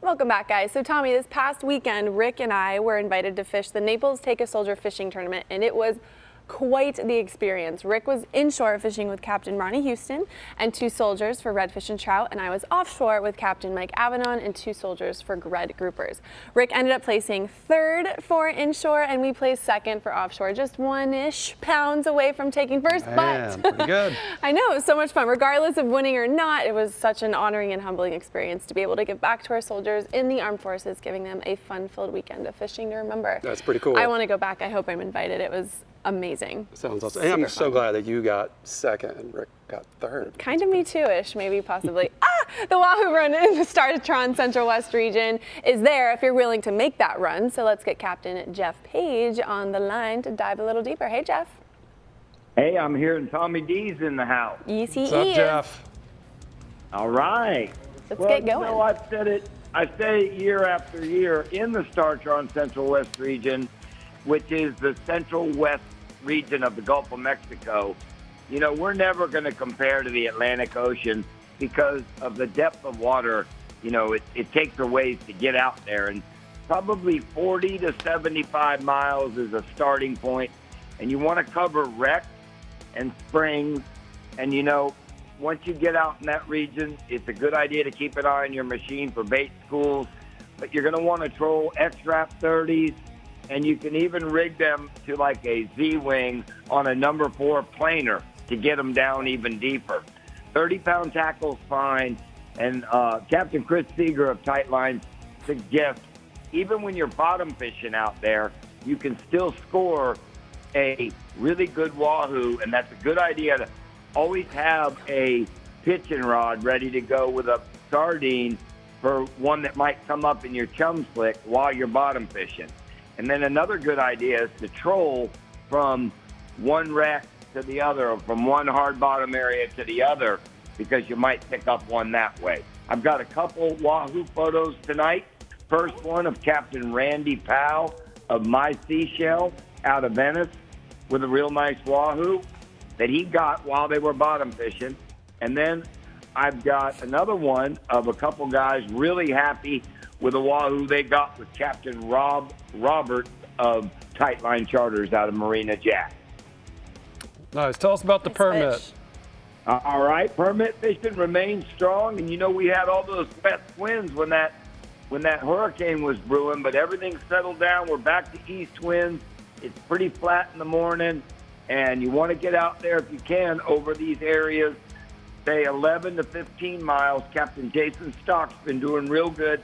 Welcome back, guys. So Tommy, this past weekend, Rick and I were invited to fish the Naples Take a Soldier fishing tournament, and it was quite the experience. Rick was inshore fishing with Captain Ronnie Houston and 2 soldiers for redfish and trout, and I was offshore with Captain Mike Avanon and 2 soldiers for red groupers. Rick ended up placing 3rd for inshore, and we placed 2nd for offshore, just 1-ish pounds away from taking 1st. Man, but pretty good. I know, it was so much fun. Regardless of winning or not, it was such an honoring and humbling experience to be able to give back to our soldiers in the armed forces, giving them a fun-filled weekend of fishing to remember. That's pretty cool. I want to go back. I hope I'm invited. It was amazing. Sounds awesome. And I'm so glad that you got 2nd and Rick got 3rd. Kind of me too-ish, maybe, possibly. The Wahoo run in the Startron Central West region is there if you're willing to make that run. So let's get Captain Jeff Page on the line to dive a little deeper. Hey, Jeff. Hey, I'm hearing Tommy D's in the house. Yes, he What's up, is. Jeff? All right. Let's get going. You know, I've said it. I say it year after year in the Startron Central West region, which is the Central West region of the Gulf of Mexico. You know, we're never going to compare to the Atlantic Ocean because of the depth of water. You know, it takes a ways to get out there, and probably 40 to 75 miles is a starting point. And you want to cover wrecks and springs. And, you know, once you get out in that region, it's a good idea to keep an eye on your machine for bait schools. But you're going to want to troll X-Wrap 30s, and you can even rig them to like a Z-wing on a number 4 planer to get them down even deeper. 30-pound tackle's fine, and Captain Chris Seeger of Tight Lines suggests even when you're bottom fishing out there, you can still score a really good wahoo, and that's a good idea to always have a pitching rod ready to go with a sardine for one that might come up in your chum slick while you're bottom fishing. And then another good idea is to troll from one wreck to the other, or from one hard bottom area to the other, because you might pick up one that way. I've got a couple Wahoo photos tonight. First one of Captain Randy Powell of My Seashell out of Venice with a real nice Wahoo that he got while they were bottom fishing. And then I've got another one of a couple guys really happy with a Wahoo they got with Captain Robert of Tightline Charters out of Marina Jack. Nice. Tell us about the permit. All right, permit fishing remains strong, and you know we had all those wet winds when that hurricane was brewing, but everything's settled down. We're back to east winds. It's pretty flat in the morning, and you want to get out there if you can over these areas, say 11 to 15 miles. Captain Jason Stock's been doing real good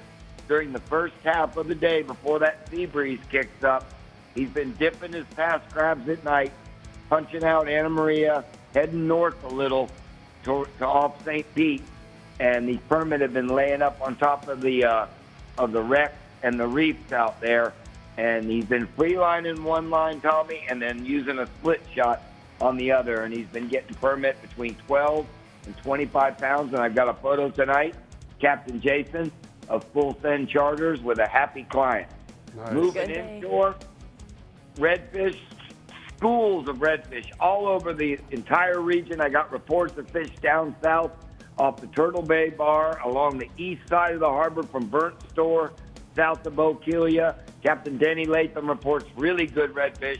during the first half of the day before that sea breeze kicks up. He's been dipping his past crabs at night, punching out Anna Maria, heading north a little to off St. Pete, and the permit have been laying up on top of the wrecks and the reefs out there, and he's been free lining one line, Tommy, and then using a split shot on the other, and he's been getting permit between 12 and 25 pounds, and I've got a photo tonight, Captain Jason of Full Send Charters with a happy client. Nice. Moving inshore, redfish, schools of redfish all over the entire region. I got reports of fish down south off the Turtle Bay Bar, along the east side of the harbor from Burnt Store, south of Bokeelia. Captain Denny Latham reports really good redfish.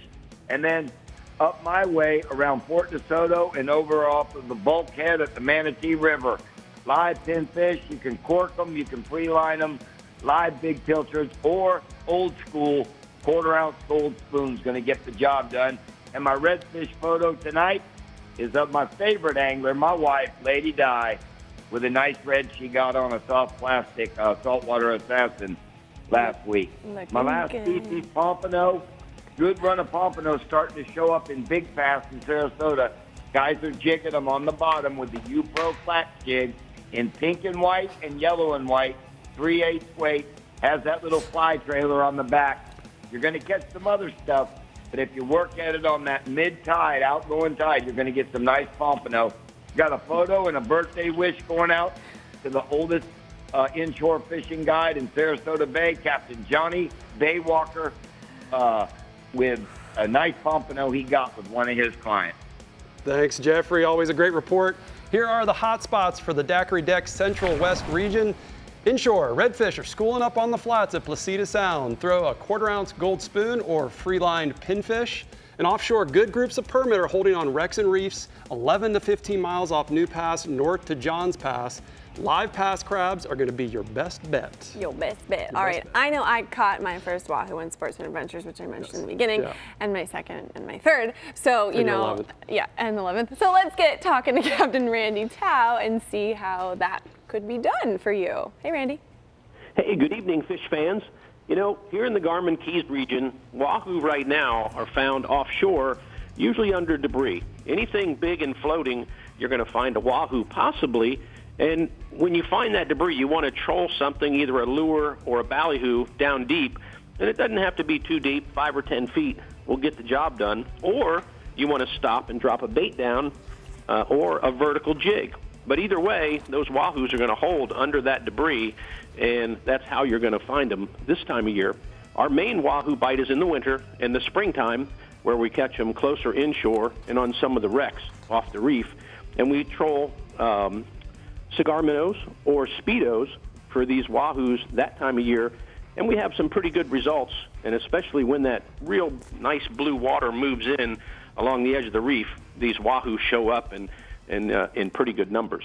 And then up my way around Fort DeSoto and over off of the bulkhead at the Manatee River. Live pinfish, you can cork them, you can free-line them, live big pilchards, or old school quarter-ounce gold spoons going to get the job done. And my redfish photo tonight is of my favorite angler, my wife, Lady Di, with a nice red she got on a soft plastic saltwater assassin last week. My last species, pompano, good run of pompano starting to show up in big bass in Sarasota. Guys are jigging them on the bottom with the U-Pro flat jig in pink and white and yellow and white, 3/8 weight, has that little fly trailer on the back. You're going to catch some other stuff, but if you work at it on that mid-tide, outgoing tide, you're going to get some nice pompano. Got a photo and a birthday wish going out to the oldest inshore fishing guide in Sarasota Bay, Captain Johnny Baywalker, with a nice pompano he got with one of his clients. Thanks, Jeffrey. Always a great report. Here are the hot spots for the Daiquiri Deck Central West region. Inshore, redfish are schooling up on the flats at Placida Sound. Throw a quarter-ounce gold spoon or free-lined pinfish. And offshore, good groups of permit are holding on wrecks and reefs 11 to 15 miles off New Pass north to Johns Pass. Live pass crabs are going to be your best bet. Your best bet. All right. I know I caught my first Wahoo in Sportsman Adventures, which I mentioned in the beginning, and my second and my third. So, you know, 11th. Yeah, and the 11th. So let's get talking to Captain Randy Tao and see how that could be done for you. Hey, Randy. Hey, good evening, fish fans. You know, here in the Garmin Keys region, Wahoo right now are found offshore, usually under debris. Anything big and floating, you're going to find a Wahoo possibly. And when you find that debris, you want to troll something, either a lure or a ballyhoo, down deep. And it doesn't have to be too deep, 5 or 10 feet will get the job done. Or you want to stop and drop a bait down or a vertical jig. But either way, those Wahoos are going to hold under that debris, and that's how you're going to find them this time of year. Our main Wahoo bite is in the winter and the springtime, where we catch them closer inshore and on some of the wrecks off the reef. And we troll cigar minnows or speedos for these Wahoos that time of year, and we have some pretty good results, and especially when that real nice blue water moves in along the edge of the reef, these Wahoos show up and in pretty good numbers.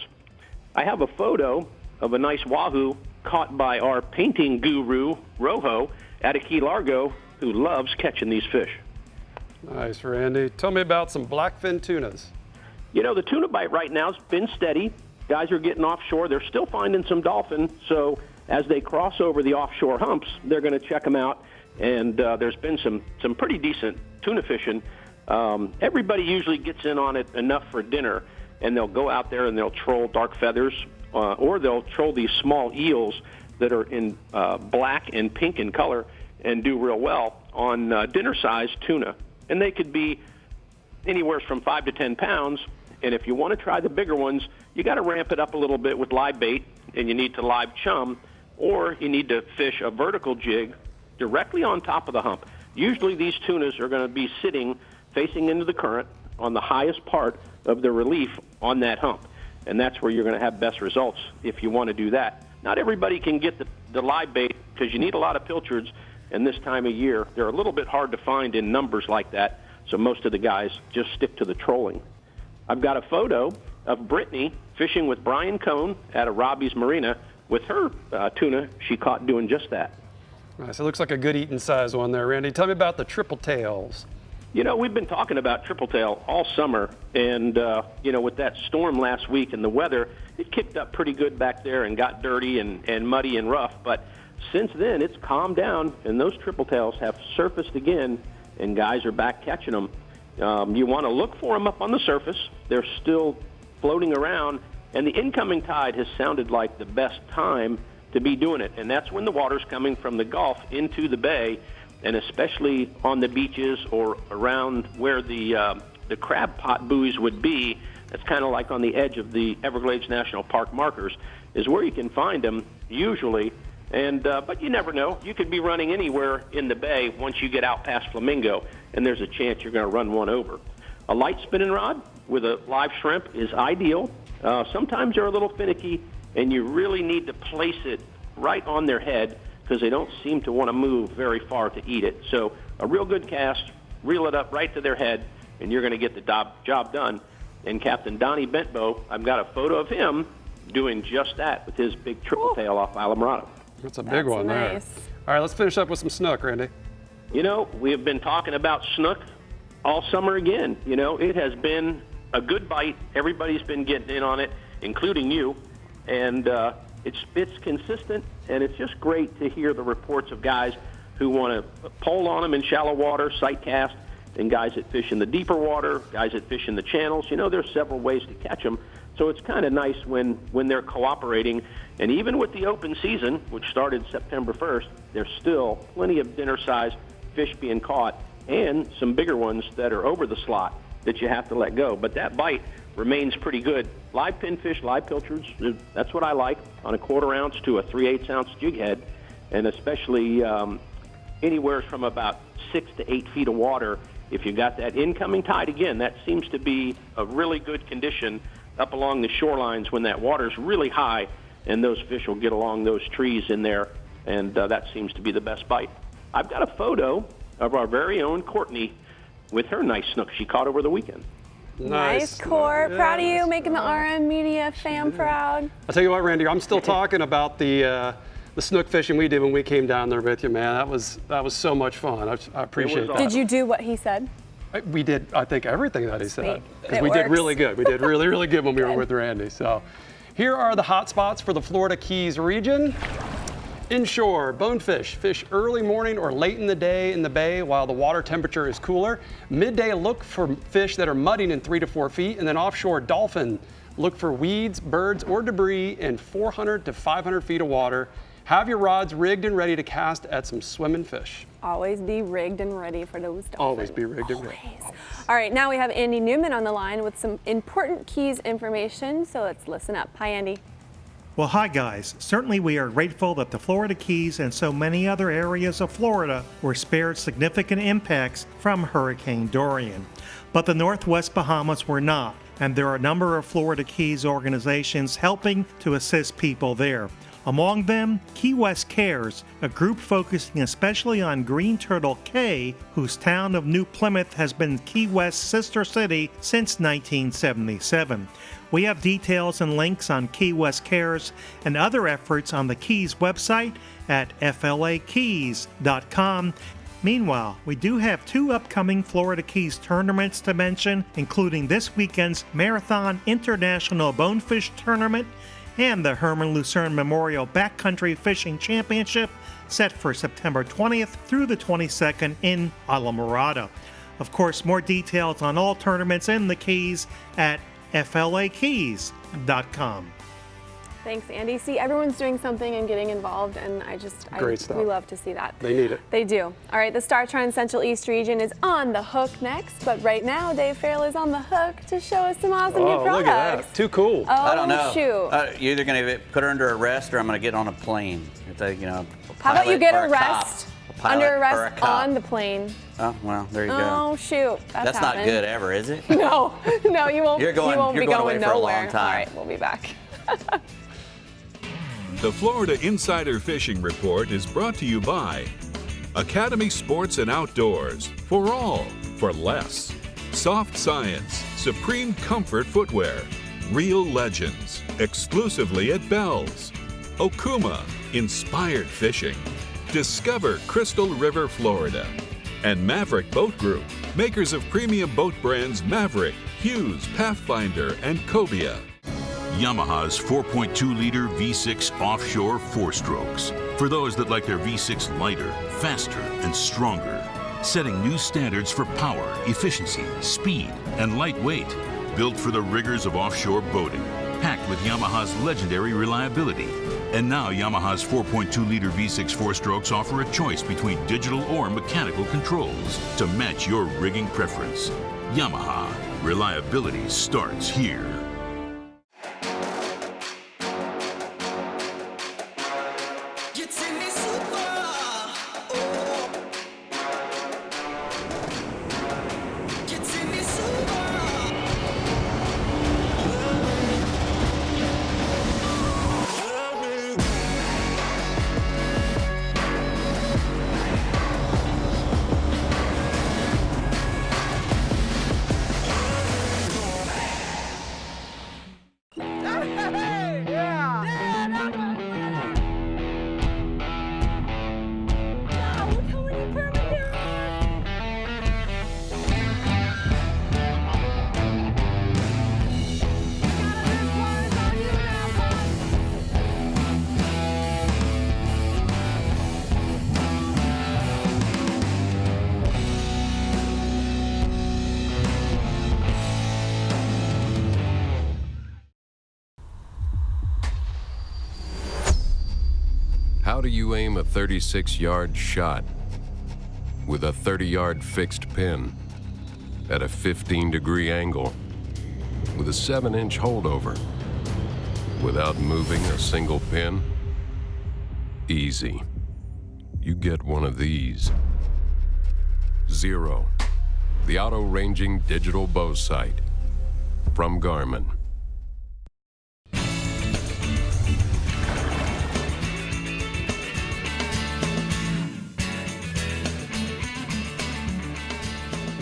I have a photo of a nice Wahoo caught by our painting guru, Rojo, out of Key Largo, who loves catching these fish. Nice, Randy. Tell me about some blackfin tunas. You know, the tuna bite right now has been steady. Guys are getting offshore. They're still finding some dolphin, so as they cross over the offshore humps, they're going to check them out, and there's been some pretty decent tuna fishing. Everybody usually gets in on it enough for dinner, and they'll go out there and they'll troll dark feathers, or they'll troll these small eels that are in black and pink in color and do real well. on dinner-sized tuna, and they could be anywhere from 5 to 10 pounds. And if you want to try the bigger ones, you got to ramp it up a little bit with live bait, and you need to live chum, or you need to fish a vertical jig directly on top of the hump. Usually these tunas are going to be sitting facing into the current on the highest part of the relief on that hump, and that's where you're going to have best results if you want to do that. Not everybody can get the live bait because you need a lot of pilchards, and this time of year they're a little bit hard to find in numbers like that, so most of the guys just stick to the trolling. I've got a photo of Brittany fishing with Brian Cohn at a Robbie's Marina with her tuna she caught doing just that. Nice. It looks like a good eating size one there, Randy. Tell me about the triple tails. You know, we've been talking about triple tail all summer, and, you know, with that storm last week and the weather, it kicked up pretty good back there and got dirty and muddy and rough. But since then, it's calmed down, and those triple tails have surfaced again, and guys are back catching them. You want to look for them up on the surface. They're still floating around, and the incoming tide has sounded like the best time to be doing it, and that's when the water's coming from the Gulf into the bay, and especially on the beaches or around where the crab pot buoys would be. That's kind of like on the edge of the Everglades National Park markers, is where you can find them usually. And but you never know. You could be running anywhere in the bay once you get out past Flamingo, and there's a chance you're going to run one over. A light spinning rod with a live shrimp is ideal. Sometimes they're a little finicky, and you really need to place it right on their head because they don't seem to want to move very far to eat it. So a real good cast, reel it up right to their head, and you're going to get the job done. And Captain Donnie Bentbow, I've got a photo of him doing just that with his big triple tail off Islamorada. That's a big one there. All right, let's finish up with some snook, Randy. You know, we have been talking about snook all summer again. You know, it has been a good bite. Everybody's been getting in on it, including you. And it's consistent, and it's just great to hear the reports of guys who want to pole on them in shallow water, sight cast, and guys that fish in the deeper water, guys that fish in the channels. You know, there's several ways to catch them. So it's kind of nice when they're cooperating. And even with the open season, which started September 1st, there's still plenty of dinner-sized fish being caught and some bigger ones that are over the slot that you have to let go. But that bite remains pretty good. Live pinfish, live pilchards, that's what I like, on a 1/4 ounce to a 3/8 ounce jig head, and especially anywhere from about 6 to 8 feet of water. If you got that incoming tide, again, that seems to be a really good condition up along the shorelines when that water's really high, and those fish will get along those trees in there, and that seems to be the best bite. I've got a photo of our very own Courtney with her nice snook she caught over the weekend. Nice, Court. Proud of you, making the RM Media fam proud. I'll tell you what, Randy, I'm still talking about the snook fishing we did when we came down there with you, man. That was so much fun. I appreciate that. Did you do what he said? We did, I think, everything that he said. Because we works. did really good. We did really, really good when we were with Randy. So here are the hot spots for the Florida Keys region. Inshore, bonefish, fish early morning or late in the day in the bay while the water temperature is cooler. Midday, look for fish that are mudding in 3 to 4 feet. And then offshore, dolphin, look for weeds, birds, or debris in 400 to 500 feet of water. Have your rods rigged and ready to cast at some swimming fish. Always be rigged and ready for those dolphins. Always be rigged and ready. All right, now we have Andy Newman on the line with some important Keys information, so let's listen up. Hi, Andy. Well, hi, guys. Certainly we are grateful that the Florida Keys and so many other areas of Florida were spared significant impacts from Hurricane Dorian. But the Northwest Bahamas were not, and there are a number of Florida Keys organizations helping to assist people there. Among them, Key West Cares, a group focusing especially on Green Turtle Cay, whose town of New Plymouth has been Key West's sister city since 1977. We have details and links on Key West Cares and other efforts on the Keys website at flakeys.com. Meanwhile, we do have 2 upcoming Florida Keys tournaments to mention, including this weekend's Marathon International Bonefish Tournament and the Herman Lucerne Memorial Backcountry Fishing Championship, set for September 20th through the 22nd in Islamorada. Of course, more details on all tournaments in the Keys at flakeys.com. Thanks, Andy. See, everyone's doing something and getting involved, and Great stuff. we love to see that. They need it. They do. All right, the StarTron Central East region is on the hook next, but right now, Dave Farrell is on the hook to show us some awesome new products. Look at that. Too cool. Oh, I don't know. Shoot. You're either going to put her under arrest or I'm going to get on a plane. How about you get or a arrest? pilot Under or a arrest cop. on the plane. Oh, well, there you go. Oh, shoot. That's happened. not good ever, is it? No, no, you won't. You're going- you won't you're be going going away for a long nowhere. time. All right, we'll be back. The Florida Insider Fishing Report is brought to you by Academy Sports and Outdoors. For all, for less. Soft Science, Supreme Comfort Footwear. Real Legends, exclusively at Bell's. Okuma, Inspired Fishing. Discover Crystal River, Florida. And Maverick Boat Group, makers of premium boat brands Maverick, Hughes, Pathfinder, and Cobia. Yamaha's 4.2-liter V6 offshore four-strokes. For those that like their V6 lighter, faster, and stronger. Setting new standards for power, efficiency, speed, and lightweight. Built for the rigors of offshore boating. Packed with Yamaha's legendary reliability. And now Yamaha's 4.2-liter V6 four-strokes offer a choice between digital or mechanical controls to match your rigging preference. Yamaha. Reliability starts here. How do you aim a 36-yard shot with a 30-yard fixed pin at a 15-degree angle with a 7-inch holdover without moving a single pin? Easy. You get one of these. Zero, the auto-ranging digital bow sight from Garmin.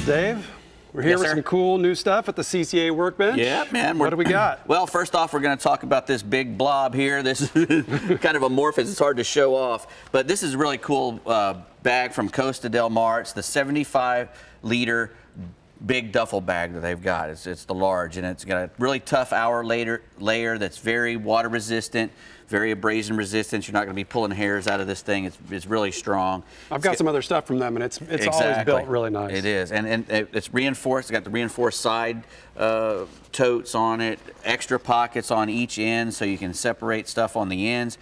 Dave, we're here Yes, with sir. some cool new stuff at the CCA workbench. Yeah, man. What do we got? Well, first off, we're going to talk about this big blob here. This is kind of amorphous. It's hard to show off. But this is a really cool bag from Costa Del Mar. It's the 75-liter big duffel bag that they've got. It's the large, and it's got a really tough layer that's very water resistant, very abrasion resistant. You're not going to be pulling hairs out of this thing. It's really strong. I've got some other stuff from them, and it's always built really nice. It is, and it's reinforced. It's got the reinforced side totes on it, extra pockets on each end so you can separate stuff on the ends.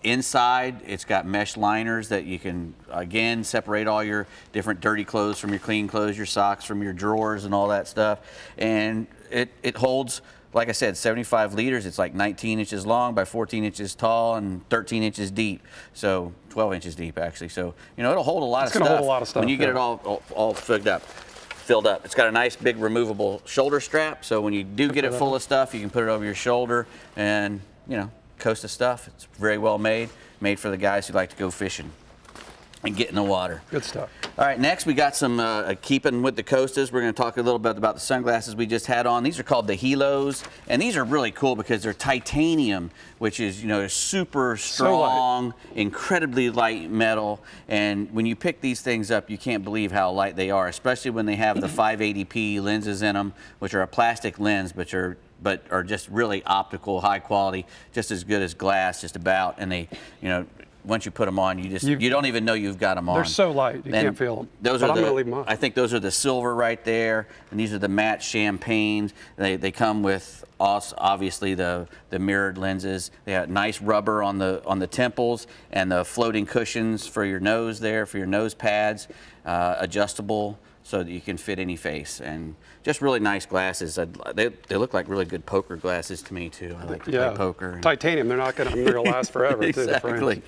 Inside, it's got mesh liners that you can, again, separate all your different dirty clothes from your clean clothes, your socks from your drawers and all that stuff. And it holds, like I said, 75 liters. It's like 19 inches long by 14 inches tall and 13 inches deep. So 12 inches deep, actually. So, you know, it'll hold a lot of stuff. It's going to hold a lot of stuff. When you get it all filled up. It's got a nice big removable shoulder strap. So when you do get it full of stuff, you can put it over your shoulder and, you know, Costa stuff. It's very well made for the guys who like to go fishing and get in the water. Good stuff. All right, next we got some, keeping with the Costas, we're going to talk a little bit about the sunglasses we just had on. These are called the Helos, and these are really cool because they're titanium, which is, you know, super strong, incredibly light metal, and when you pick these things up, you can't believe how light they are, especially when they have the 580p lenses in them, which are a plastic lens, but are just really optical, high quality, just as good as glass, just about, and they, you know, once you put them on, you don't even know you've got them on. They're so light, you can't feel them. Those but are I'm gonna leave them on. I think those are the silver right there, and these are the matte champagnes. They come with obviously the mirrored lenses. They have nice rubber on the temples and the floating cushions for your nose there, for your nose pads, adjustable so that you can fit any face. And just really nice glasses. They look like really good poker glasses to me too. I like to play poker. Titanium. They're gonna last forever. Exactly.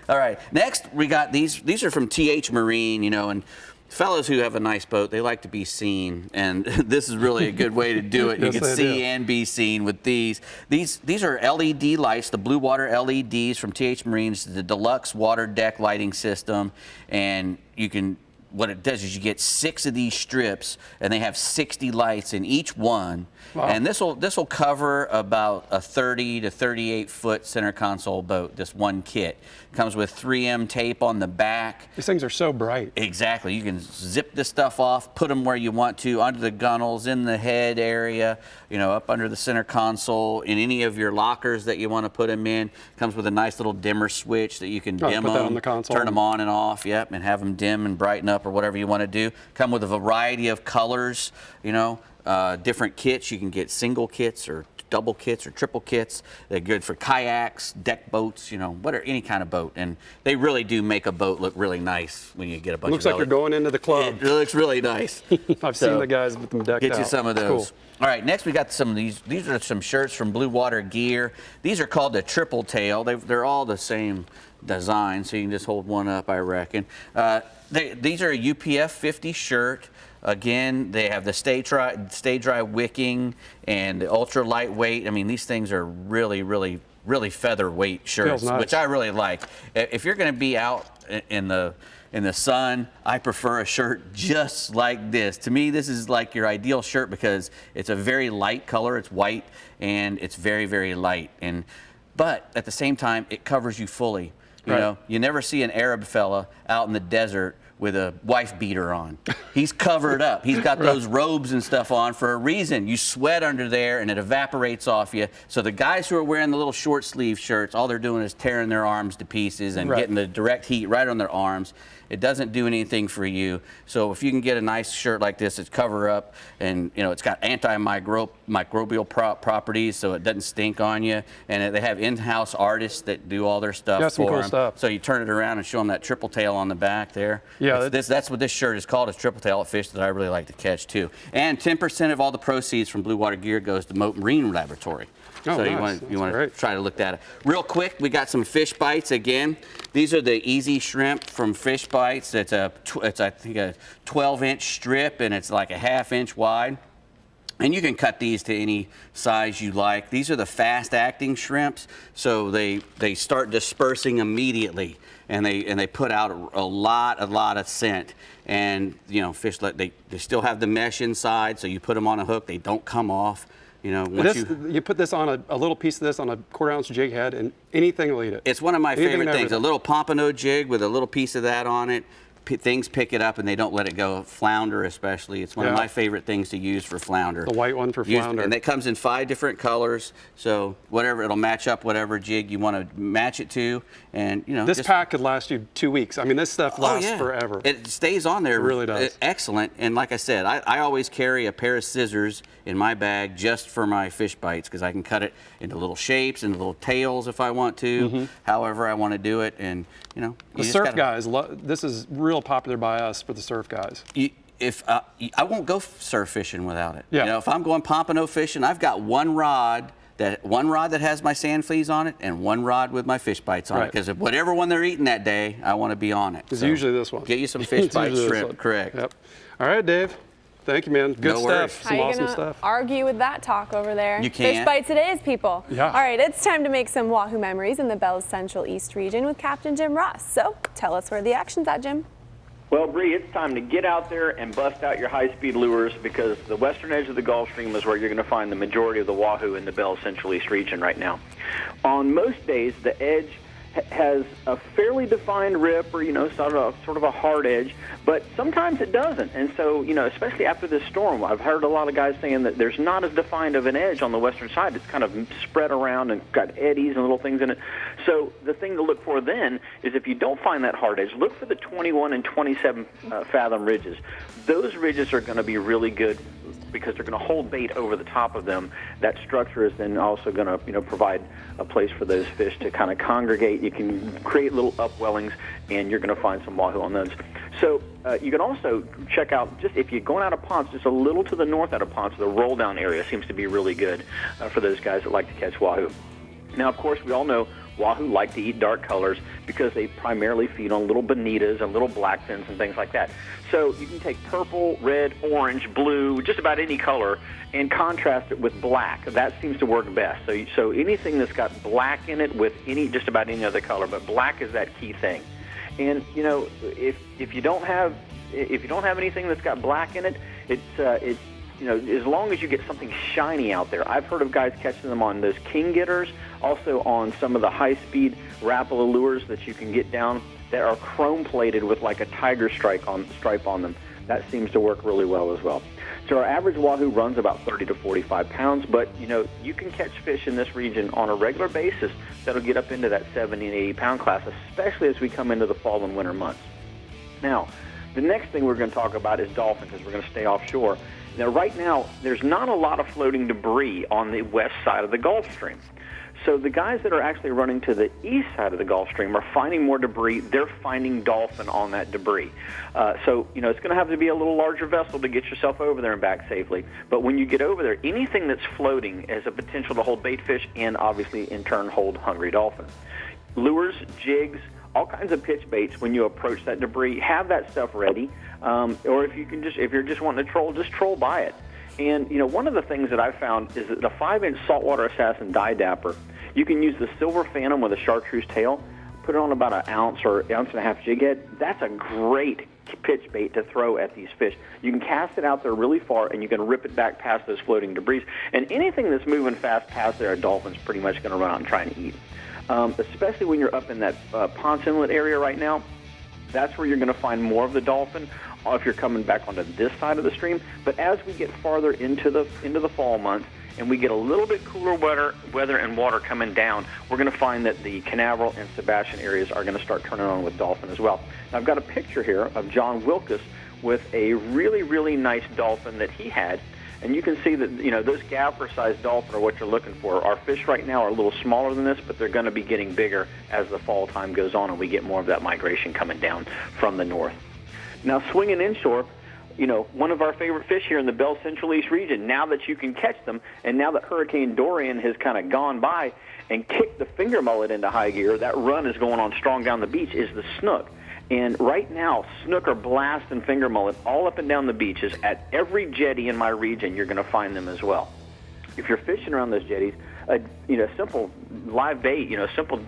All right. Next, we got these. These are from TH Marine. And fellows who have a nice boat, they like to be seen, and this is really a good way to do it. You can see and be seen with these. These are LED lights, the Blue Water LEDs from TH Marines, the deluxe water deck lighting system, and you can. What it does is you get 6 of these strips, and they have 60 lights in each one. Wow. And this will cover about a 30 to 38 foot center console boat. This one kit comes with 3M tape on the back. These things are so bright. Exactly. You can zip this stuff off, put them where you want to, under the gunnels, in the head area, up under the center console, in any of your lockers that you want to put them in. Comes with a nice little dimmer switch that you can dim put them, that on the console. turn them on and off, and have them dim and brighten up or whatever you want to do. Come with a variety of colors, different kits. You can get single kits or double kits or triple kits. They're good for kayaks, deck boats, any kind of boat. And they really do make a boat look really nice when you get a bunch of Looks like you're going into the club. It looks really nice. I've seen the guys with them decked out. Get you some of those. Cool. All right, next we got some of these. These are some shirts from Blue Water Gear. These are called the Triple Tail. They're all the same design, so you can just hold one up, I reckon. These are a UPF 50 shirt. Again, they have the stay dry wicking and the ultra lightweight. I mean, these things are really, really, really featherweight shirts, nice. which I really like. If you're going to be out in the sun, I prefer a shirt just like this. To me, this is like your ideal shirt because it's a very light color. It's white and it's very, very light. But at the same time, it covers you fully. You never see an Arab fella out in the desert with a wife beater on. He's covered up. He's got those robes and stuff on for a reason. You sweat under there and it evaporates off you. So the guys who are wearing the little short sleeve shirts, all they're doing is tearing their arms to pieces and getting the direct heat right on their arms. It doesn't do anything for you. So if you can get a nice shirt like this, it's cover up, and it's got antimicrobial properties, so it doesn't stink on you. And they have in-house artists that do all their stuff for some cool them. stuff. So you turn it around and show them that triple tail on the back there. Yeah, that's what this shirt is called, is triple tail, a fish that I really like to catch too. And 10% of all the proceeds from Blue Water Gear goes to Moat Marine Laboratory. Oh, so nice. you want to try to look at it. Real quick, we got some fish bites again. These are the Easy Shrimp from Fish Bites. It's I think a 12-inch strip, and it's like a 1/2 inch wide. And you can cut these to any size you like. These are the fast-acting shrimps, so they start dispersing immediately, and they put out a lot of scent. And fish they still have the mesh inside, so you put them on a hook, they don't come off. You put this on a little piece of this on a 1/4-ounce jig head, and anything will eat it. It's one of my favorite things. A little pompano jig with a little piece of that on it. Things pick it up and they don't let it go. Flounder especially. It's one of my favorite things to use for flounder. The white one for flounder. And it comes in 5 different colors. So it'll match up whatever jig you want to match it to. And this pack could last you 2 weeks. I mean, this stuff lasts forever. It stays on there. It really does. Excellent. And like I said, I always carry a pair of scissors in my bag just for my fish bites, because I can cut it into little shapes and little tails if I want to, however I want to do it. And the surf guys, this is real popular by us for the surf guys. I won't go surf fishing without it. Yeah. If I'm going pompano fishing, I've got one rod that has my sand fleas on it, and one rod with my fish bites on it. Because whatever one they're eating that day, I want to be on it. It's usually this one. Get you some fish bite shrimp. Correct. Yep. All right, Dave. Thank you, man. Good stuff. How are you gonna argue with that talk over there? You can't. Fish bites it is, people. Yeah. All right, it's time to make some Wahoo memories in the Bell's Central East region with Captain Jim Ross. So tell us where the action's at, Jim. Well, Bree, it's time to get out there and bust out your high-speed lures, because the western edge of the Gulf Stream is where you're going to find the majority of the Wahoo in the Bell's Central East region right now. On most days, the edge has a fairly defined rip, or sort of a hard edge, but sometimes it doesn't. And so, especially after this storm, I've heard a lot of guys saying that there's not as defined of an edge on the western side. It's kind of spread around and got eddies and little things in it. So the thing to look for then is, if you don't find that hard edge, look for the 21 and 27 fathom ridges. Those ridges are going to be really good because they're going to hold bait over the top of them. That structure is then also going to provide a place for those fish to kind of congregate. You can create little upwellings, and you're going to find some wahoo on those. So you can also check out, just if you're going out of ponds, just a little to the north out of ponds, the roll down area seems to be really good for those guys that like to catch wahoo. Now, of course, we all know wahoo like to eat dark colors because they primarily feed on little bonitas and little blackfins and things like that. So you can take purple, red, orange, blue, just about any color, and contrast it with black. That seems to work best. So anything that's got black in it with just about any other color, but black is that key thing. And if you don't have anything that's got black in it, it's as long as you get something shiny out there. I've heard of guys catching them on those king getters, also on some of the high-speed Rapala lures that you can get down that are chrome-plated with like a tiger stripe on them. That seems to work really well as well. So our average wahoo runs about 30 to 45 pounds, but you can catch fish in this region on a regular basis that'll get up into that 70 and 80 pound class, especially as we come into the fall and winter months. Now, the next thing we're going to talk about is dolphin, because we're going to stay offshore. Now, right now, there's not a lot of floating debris on the west side of the Gulf Stream. So the guys that are actually running to the east side of the Gulf Stream are finding more debris. They're finding dolphin on that debris. So it's going to have to be a little larger vessel to get yourself over there and back safely. But when you get over there, anything that's floating has a potential to hold bait fish and obviously, in turn, hold hungry dolphin. Lures, jigs, all kinds of pitch baits. When you approach that debris, have that stuff ready. Or if you're just wanting to troll, just troll by it. And one of the things that I've found is that the 5-inch saltwater assassin dye dapper, you can use the silver phantom with a chartreuse tail, put it on about an ounce or ounce and a half jig head. That's a great pitch bait to throw at these fish. You can cast it out there really far, and you can rip it back past those floating debris. And anything that's moving fast past there, a dolphin's pretty much going to run out and try and eat. Especially when you're up in that Ponce Inlet area right now. That's where you're going to find more of the dolphin if you're coming back onto this side of the stream. But as we get farther into the fall months and we get a little bit cooler weather and water coming down, we're going to find that the Canaveral and Sebastian areas are going to start turning on with dolphin as well. Now, I've got a picture here of John Wilkes with a really, really nice dolphin that he had. And you can see that, those gapper-sized dolphin are what you're looking for. Our fish right now are a little smaller than this, but they're going to be getting bigger as the fall time goes on and we get more of that migration coming down from the north. Now, swinging inshore, one of our favorite fish here in the Bell Central East region, now that you can catch them, and now that Hurricane Dorian has kind of gone by and kicked the finger mullet into high gear, that run is going on strong down the beach, is the snook. And right now, snook are blasting finger mullet all up and down the beaches. At every jetty in my region, you're going to find them as well. If you're fishing around those jetties, simple live bait, simple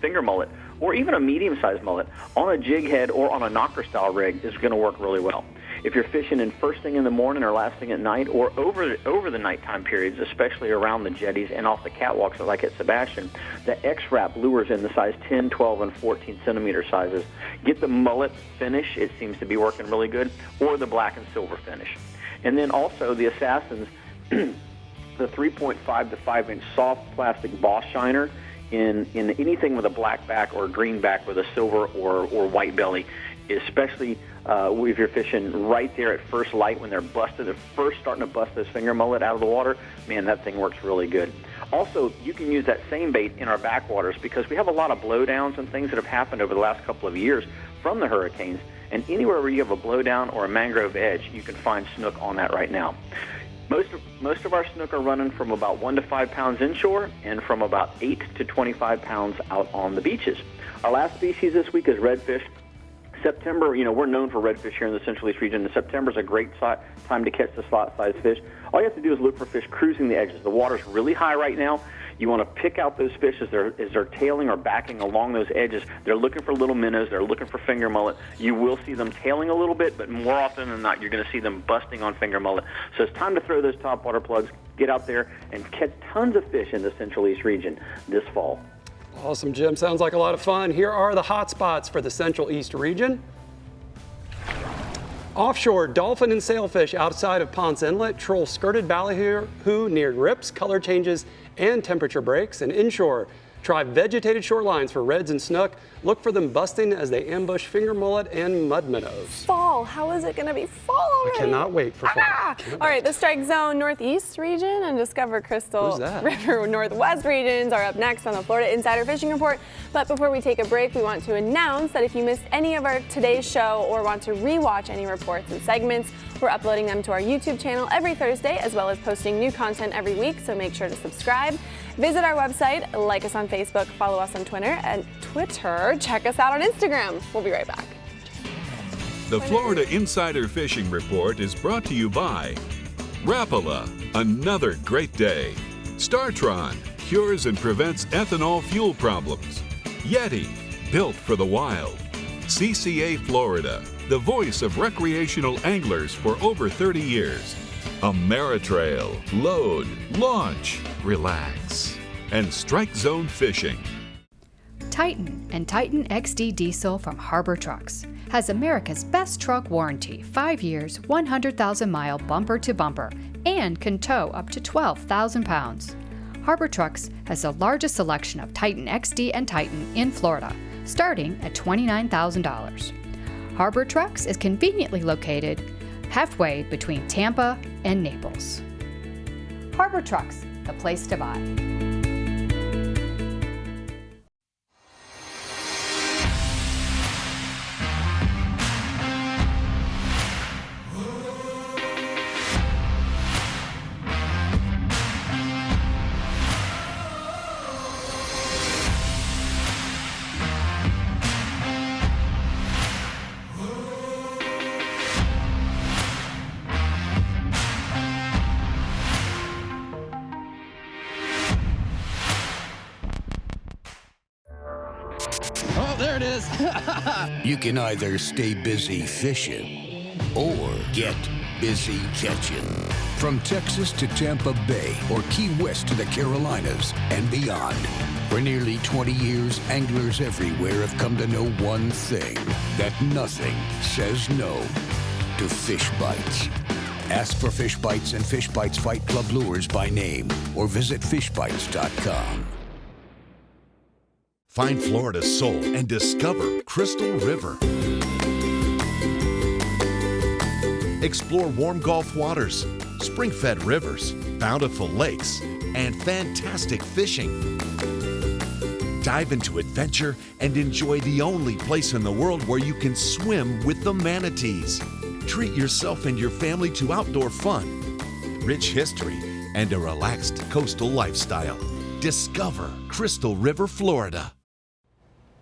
finger mullet, or even a medium-sized mullet on a jig head or on a knocker-style rig is going to work really well. If you're fishing in first thing in the morning or last thing at night, or over the nighttime periods, especially around the jetties and off the catwalks like at Sebastian, the X-Wrap lures in the size 10, 12, and 14 centimeter sizes. Get the mullet finish. It seems to be working really good, or the black and silver finish. And then also the Assassins, the 3.5 to 5-inch soft plastic boss shiner in anything with a black back or a green back with a silver or white belly, especially if you're fishing right there at first light when they're first starting to bust this finger mullet out of the water. Man, that thing works really good. Also, you can use that same bait in our backwaters because we have a lot of blowdowns and things that have happened over the last couple of years from the hurricanes. And anywhere where you have a blowdown or a mangrove edge, you can find snook on that right now. Most of our snook are running from about 1 to 5 pounds inshore and from about 8 to 25 pounds out on the beaches. Our last species this week is redfish. September, we're known for redfish here in the Central East region. September is a great time to catch the slot-sized fish. All you have to do is look for fish cruising the edges. The water's really high right now. You want to pick out those fish as they're tailing or backing along those edges. They're looking for little minnows. They're looking for finger mullet. You will see them tailing a little bit, but more often than not, you're going to see them busting on finger mullet. So it's time to throw those top water plugs, get out there, and catch tons of fish in the Central East region this fall. Awesome, Jim. Sounds like a lot of fun. Here are the hot spots for the Central East region. Offshore, dolphin and sailfish outside of Ponce Inlet, troll skirted ballyhoo near rips, color changes, and temperature breaks. And inshore, try vegetated shorelines for reds and snook. Look for them busting as they ambush finger mullet and mud minnows. Fall. How is it going to be fall already? I cannot wait for fall. All right, the Strike Zone Northeast region and Discover Crystal River Northwest regions are up next on the Florida Insider Fishing Report. But before we take a break, we want to announce that if you missed any of our today's show or want to rewatch any reports and segments, we're uploading them to our YouTube channel every Thursday, as well as posting new content every week, so make sure to subscribe. Visit our website, like us on Facebook, follow us on Twitter, check us out on Instagram. We'll be right back. The Florida Insider Fishing Report is brought to you by Rapala, another great day. Startron, cures and prevents ethanol fuel problems. Yeti, built for the wild. CCA Florida, the voice of recreational anglers for over 30 years. Ameritrail, load, launch, relax. And Strike Zone Fishing. Titan and Titan XD Diesel from Harbor Trucks has America's best truck warranty, 5 years, 100,000-mile bumper-to-bumper, and can tow up to 12,000 pounds. Harbor Trucks has the largest selection of Titan XD and Titan in Florida, starting at $29,000. Harbor Trucks is conveniently located halfway between Tampa and Naples. Harbor Trucks, the place to buy. Oh, there it is. You can either stay busy fishing or get busy catching. From Texas to Tampa Bay or Key West to the Carolinas and beyond. For nearly 20 years, anglers everywhere have come to know one thing, that nothing says no to fish bites. Ask for Fish Bites and Fish Bites Fight Club lures by name or visit fishbites.com. Find Florida's soul and discover Crystal River. Explore warm Gulf waters, spring-fed rivers, bountiful lakes, and fantastic fishing. Dive into adventure and enjoy the only place in the world where you can swim with the manatees. Treat yourself and your family to outdoor fun, rich history, and a relaxed coastal lifestyle. Discover Crystal River, Florida.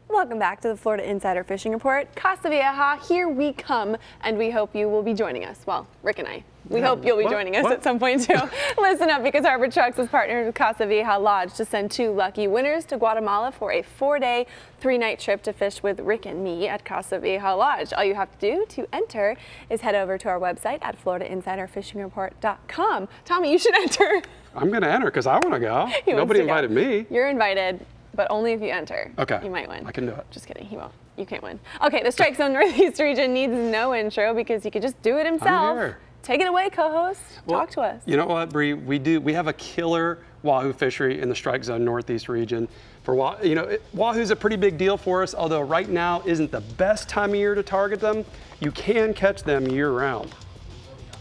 Welcome back to the Florida Insider Fishing Report. Casa Vieja, here we come, and we hope you will be joining us. Well, Rick and I. We hope you'll be joining us at some point too. Listen up, because Harbor Trucks has partnered with Casa Vieja Lodge to send 2 lucky winners to Guatemala for a 4-day, 3-night trip to fish with Rick and me at Casa Vieja Lodge. All you have to do to enter is head over to our website at FloridaInsiderFishingReport.com. Tommy, you should enter. I'm going to enter because I want to go. Nobody invited me. You're invited, but only if you enter. Okay. You might win. I can do it. Just kidding. He won't. You can't win. Okay, the Strike Zone Northeast region needs no intro because he could just do it himself. I'm here. Take it away, co-host. Talk to us. You know what, Brie? We have a killer Wahoo fishery in the Strike Zone Northeast region. Wahoo's a pretty big deal for us, although right now isn't the best time of year to target them. You can catch them year-round.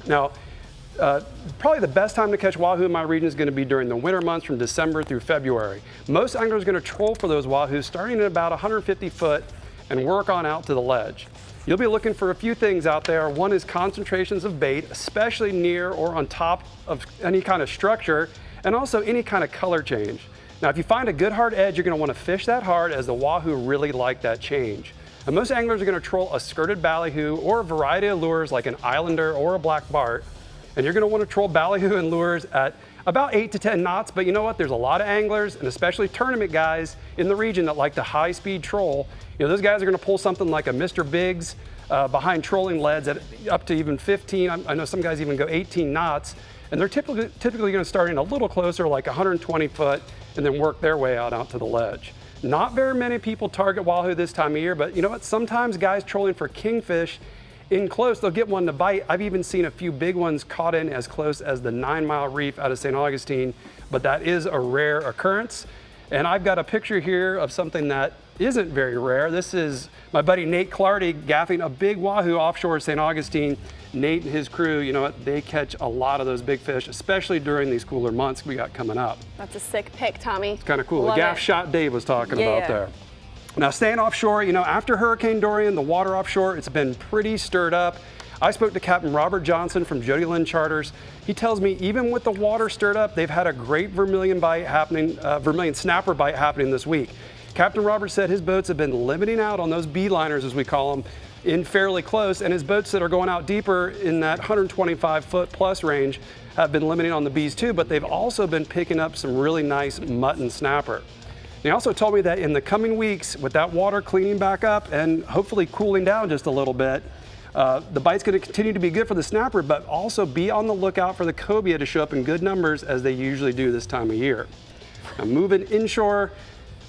Now, probably the best time to catch Wahoo in my region is going to be during the winter months from December through February. Most anglers are going to troll for those Wahoos starting at about 150 foot and work on out to the ledge. You'll be looking for a few things out there. One is concentrations of bait, especially near or on top of any kind of structure, and also any kind of color change. Now, if you find a good hard edge, you're going to want to fish that hard, as the Wahoo really like that change. And most anglers are going to troll a skirted ballyhoo or a variety of lures like an islander or a black bart. And you're going to want to troll ballyhoo and lures at about 8 to 10 knots, but you know what? There's a lot of anglers, and especially tournament guys in the region, that like the high-speed troll. You know, those guys are going to pull something like a Mr. Biggs behind trolling leads at up to even 15. I know some guys even go 18 knots, and they're typically going to start in a little closer, like 120 foot, and then work their way out to the ledge. Not very many people target wahoo this time of year, but you know what? Sometimes guys trolling for kingfish in close, they'll get one to bite. I've even seen a few big ones caught in as close as the 9 Mile Reef out of St. Augustine, but that is a rare occurrence. And I've got a picture here of something that isn't very rare. This is my buddy Nate Clardy gaffing a big wahoo offshore St. Augustine. Nate and his crew, you know what, they catch a lot of those big fish, especially during these cooler months we got coming up. That's a sick pick, Tommy. It's kind of cool. Love The gaff it. shot Dave was talking about there. Now, staying offshore, you know, after Hurricane Dorian, the water offshore, it's been pretty stirred up. I spoke to Captain Robert Johnson from Jody Lynn Charters. He tells me even with the water stirred up, they've had a great vermilion bite happening, vermilion snapper bite happening this week. Captain Robert said his boats have been limiting out on those beeliners, as we call them, in fairly close, and his boats that are going out deeper in that 125-foot plus range have been limiting on the bees too, but they've also been picking up some really nice mutton snapper. He also told me that in the coming weeks, with that water cleaning back up and hopefully cooling down just a little bit, the bite's going to continue to be good for the snapper, but also be on the lookout for the cobia to show up in good numbers as they usually do this time of year. Now, moving inshore,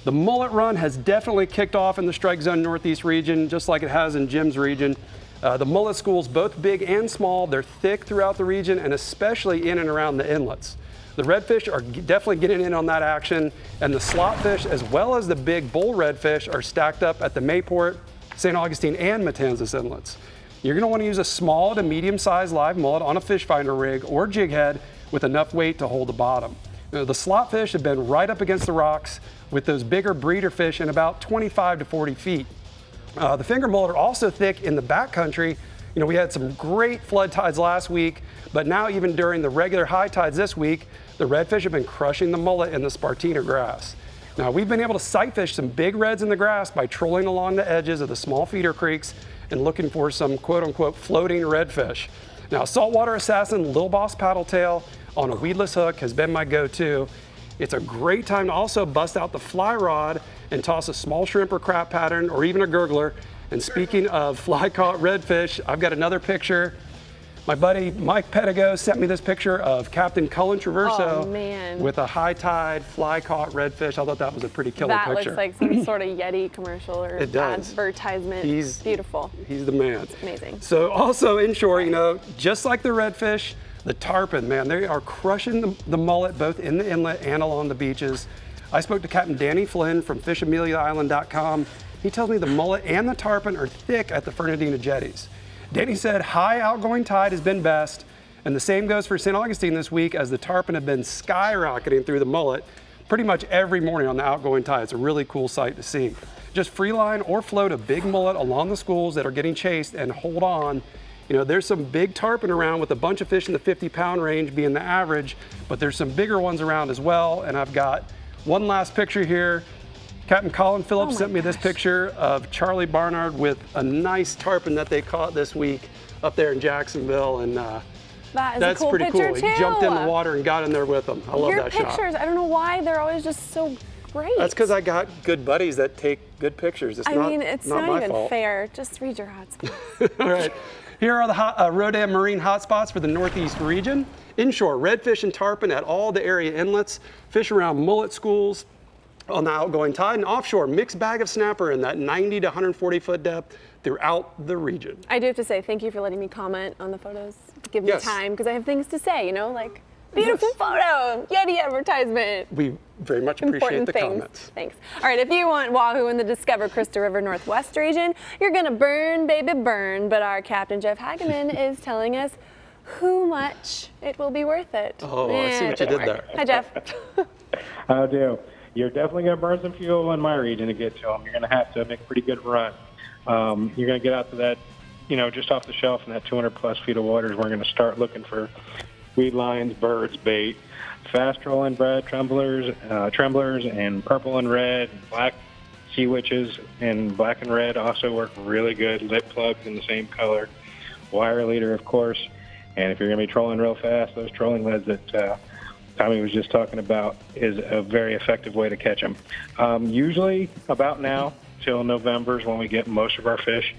the mullet run has definitely kicked off in the strike zone northeast region, just like it has in Jim's region. The mullet schools, both big and small, they're thick throughout the region and especially in and around the inlets. The redfish are definitely getting in on that action, and the slotfish as well as the big bull redfish are stacked up at the Mayport, St. Augustine, and Matanzas inlets. You're going to want to use a small to medium-sized live mullet on a fish finder rig or jig head with enough weight to hold the bottom. Now, the slotfish have been right up against the rocks with those bigger breeder fish in about 25 to 40 feet. The finger mullet are also thick in the backcountry. You know, we had some great flood tides last week, but now even during the regular high tides this week, the redfish have been crushing the mullet in the Spartina grass. Now, we've been able to sight fish some big reds in the grass by trolling along the edges of the small feeder creeks and looking for some quote-unquote floating redfish. Now, saltwater assassin Lil Boss paddletail on a weedless hook has been my go-to. It's a great time to also bust out the fly rod and toss a small shrimp or crab pattern or even a gurgler. And speaking of fly-caught redfish, I've got another picture. My buddy Mike Pedigo sent me this picture of Captain Cullen Traverso with a high tide fly-caught redfish. I thought that was a pretty killer picture. That looks like some sort of Yeti commercial or advertisement. He's beautiful. He's the man. It's amazing. So also inshore, you know, just like the redfish, the tarpon, man, they are crushing the mullet both in the inlet and along the beaches. I spoke to Captain Danny Flynn from FishAmeliaIsland.com. He tells me the mullet and the tarpon are thick at the Fernandina jetties. Danny said high outgoing tide has been best, and the same goes for St. Augustine this week as the tarpon have been skyrocketing through the mullet pretty much every morning on the outgoing tide. It's a really cool sight to see. Just freeline or float a big mullet along the schools that are getting chased and hold on. You know, there's some big tarpon around with a bunch of fish in the 50-pound range being the average, but there's some bigger ones around as well. And I've got one last picture here. Captain Colin Phillips sent me this picture of Charlie Barnard with a nice tarpon that they caught this week up there in Jacksonville, and that's a cool pretty picture cool. too. He jumped in the water and got in there with them. I love that shot. Your pictures, I don't know why they're always just so great. That's because I got good buddies that take good pictures. I mean, it's not my even fault. fair. Just read your hotspots. All right. Here are the Rodan marine hotspots for the Northeast region. Inshore, redfish and tarpon at all the area inlets. Fish around mullet schools on the outgoing tide. And offshore, mixed bag of snapper in that 90 to 140 foot depth throughout the region. I do have to say thank you for letting me comment on the photos. Give me time because I have things to say, you know, like beautiful photo, Yeti advertisement. We very much appreciate the comments. Thanks. All right, if you want wahoo in the Discover Crystal River Northwest region, you're going to burn, baby, burn. But our Captain Jeff Hageman is telling us how much it will be worth it. Oh, I see what you did there. Hi, Jeff. I do. You're definitely going to burn some fuel in my region to get to them. You're going to have to make a pretty good run. You're going to get out to that, you know, just off the shelf in that 200-plus feet of waters. We're going to start looking for weed lines, birds, bait, fast trolling bred tremblers, and purple and red, and black sea witches, and black and red also work really good. Lip plugs in the same color, wire leader, of course. And if you're going to be trolling real fast, those trolling leads that Tommy was just talking about is a very effective way to catch them. Usually about now till November is when we get most of our fish.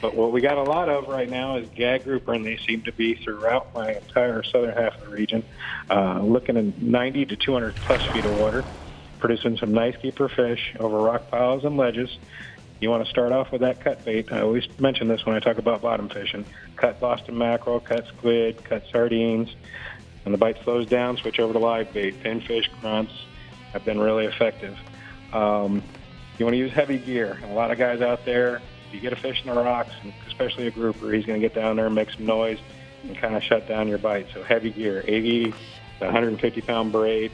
But what we got a lot of right now is gag grouper, and they seem to be throughout my entire southern half of the region, looking at 90 to 200 plus feet of water. producing some nice keeper fish over rock piles and ledges. You want to start off with that cut bait. I always mention this when I talk about bottom fishing. Cut Boston mackerel, cut squid, cut sardines. When the bite slows down, switch over to live bait. Pinfish, grunts have been really effective. You want to use heavy gear. A lot of guys out there, if you get a fish in the rocks, and especially a grouper, he's going to get down there and make some noise and kind of shut down your bite. So heavy gear, 80 to 150-pound braid.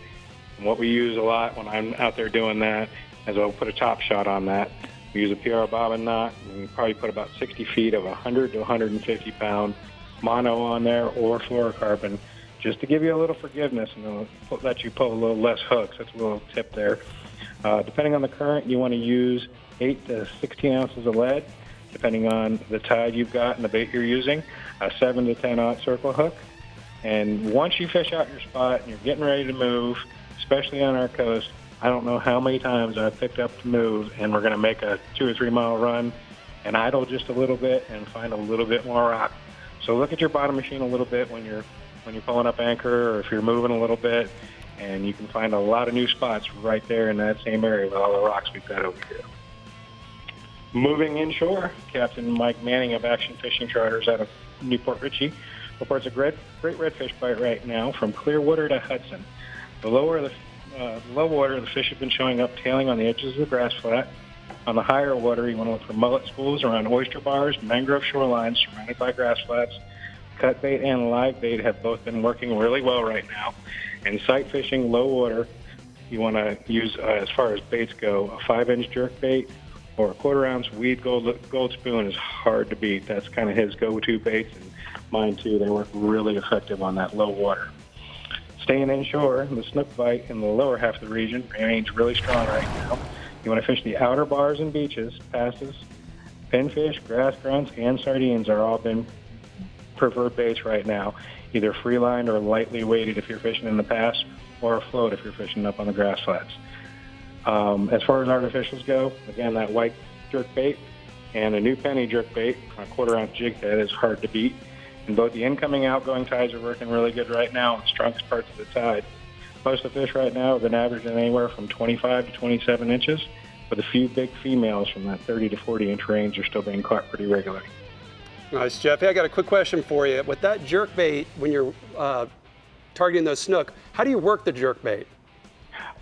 And what we use a lot when I'm out there doing that is I'll put a top shot on that. We use a PR bobbin knot, and we probably put about 60 feet of 100 to 150-pound mono on there or fluorocarbon, just to give you a little forgiveness and let you pull a little less hooks. That's a little tip there. Depending on the current, you want to use 8 to 16 ounces of lead, depending on the tide you've got and the bait you're using, a 7 to 10-aught circle hook. And once you fish out your spot and you're getting ready to move, especially on our coast, I don't know how many times I've picked up to move and we're going to make a 2 or 3 mile run and idle just a little bit and find a little bit more rock. So look at your bottom machine a little bit when you're pulling up anchor or if you're moving a little bit, and you can find a lot of new spots right there in that same area with all the rocks we've got over here. Moving inshore, Captain Mike Manning of Action Fishing Charters out of Newport Richey reports a great redfish bite right now from Clearwater to Hudson. The low water, the fish have been showing up tailing on the edges of the grass flat. On the higher water, you want to look for mullet schools around oyster bars, mangrove shorelines surrounded by grass flats. Cut bait and live bait have both been working really well right now. And sight fishing, low water, you want to use, as far as baits go, a 5-inch jerk bait or a 1/4-ounce weed gold spoon is hard to beat. That's kind of his go-to baits, and mine too. They work really effective on that low water. Staying inshore, the snook bite in the lower half of the region remains really strong right now. You want to fish the outer bars and beaches, passes. Pinfish, grass grunts, and sardines are all been preferred baits right now, either free lined or lightly weighted if you're fishing in the pass, or a float if you're fishing up on the grass flats. As far as artificials go, again, that white jerk bait and a new penny jerk bait on a 1/4-ounce jig head is hard to beat. And both the incoming and outgoing tides are working really good right now in the strongest parts of the tide. Most of the fish right now have been averaging anywhere from 25 to 27 inches, with a few big females from that 30 to 40-inch range are still being caught pretty regularly. Nice, Jeff. Hey, I got a quick question for you. With that jerk bait, when you're targeting those snook, how do you work the jerk bait?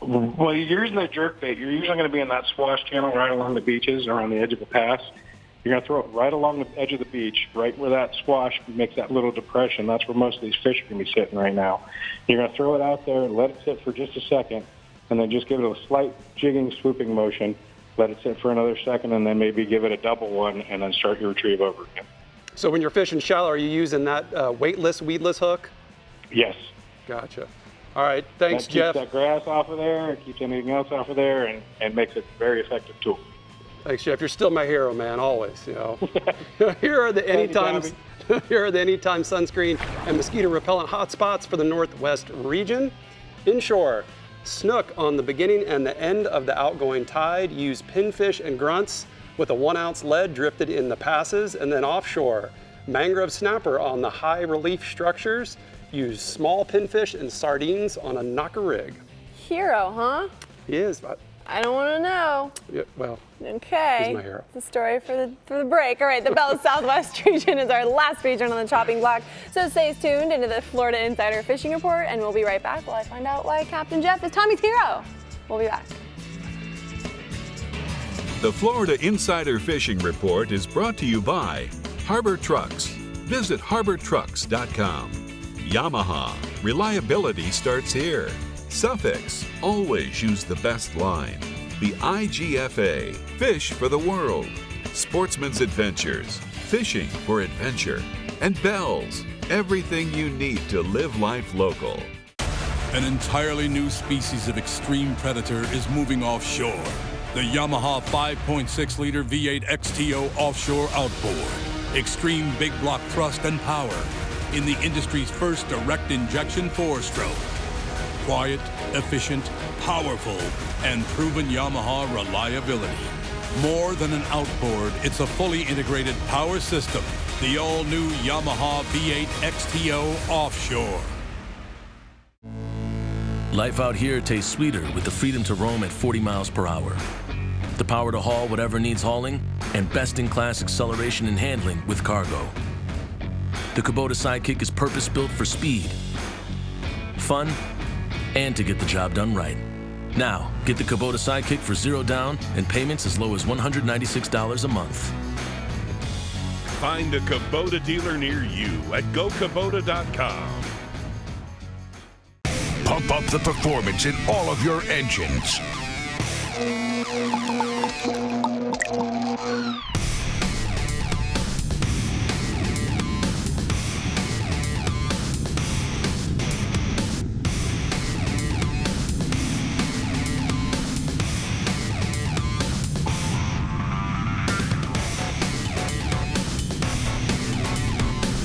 Well, you're using the jerk bait. You're usually going to be in that swash channel right along the beaches or on the edge of the pass. You're going to throw it right along the edge of the beach, right where that swash makes that little depression. That's where most of these fish are going to be sitting right now. You're going to throw it out there, let it sit for just a second, and then just give it a slight jigging, swooping motion. Let it sit for another second, and then maybe give it a double one, and then start your retrieve over again. So when you're fishing shallow, are you using that weightless, weedless hook? Yes. Gotcha. All right, thanks, Jeff. Keeps that grass off of there, it keeps anything else off of there, and makes it a very effective tool. Thanks, Jeff. You're still my hero, man, always, you know. Here are the anytime sunscreen and mosquito repellent hotspots for the Northwest region. Inshore, snook on the beginning and the end of the outgoing tide. Use pinfish and grunts with a 1-ounce lead drifted in the passes. And then offshore, mangrove snapper on the high relief structures. Use small pinfish and sardines on a knocker rig. Hero, huh? He is. I don't want to know. Yeah, well, okay. He's my hero. The story for the break. All right, the Bell Southwest region is our last region on the chopping block. So stay tuned into the Florida Insider Fishing Report, and we'll be right back while I find out why Captain Jeff is Tommy's hero. We'll be back. The Florida Insider Fishing Report is brought to you by Harbor Trucks. Visit harbortrucks.com. Yamaha, reliability starts here. Suffix, always use the best line. The IGFA, fish for the world. Sportsman's Adventures, fishing for adventure. And Bells, everything you need to live life local. An entirely new species of extreme predator is moving offshore. The Yamaha 5.6-liter V8 XTO offshore outboard. Extreme big block thrust and power in the industry's first direct injection 4-stroke. Quiet, efficient, powerful, and proven Yamaha reliability. More than an outboard, it's a fully integrated power system. The all-new Yamaha V8 XTO Offshore. Life out here tastes sweeter with the freedom to roam at 40 miles per hour. The power to haul whatever needs hauling, and best-in-class acceleration and handling with cargo. The Kubota Sidekick is purpose-built for speed, fun, and to get the job done right. Now, get the Kubota Sidekick for 0 down and payments as low as $196 a month. Find a Kubota dealer near you at gokubota.com. Pump up the performance in all of your engines.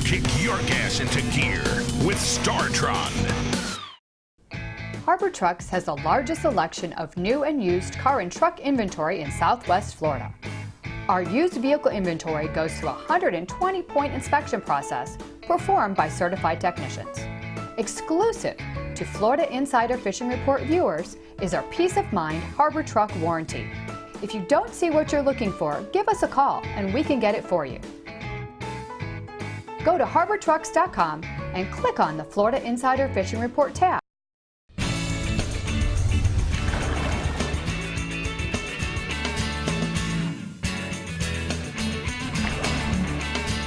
Kick your gas into gear with StarTron. Harbor Trucks has the largest selection of new and used car and truck inventory in Southwest Florida. Our used vehicle inventory goes through a 120-point inspection process performed by certified technicians. Exclusive to Florida Insider Fishing Report viewers is our Peace of Mind Harbor Truck Warranty. If you don't see what you're looking for, give us a call and we can get it for you. Go to harbortrucks.com and click on the Florida Insider Fishing Report tab.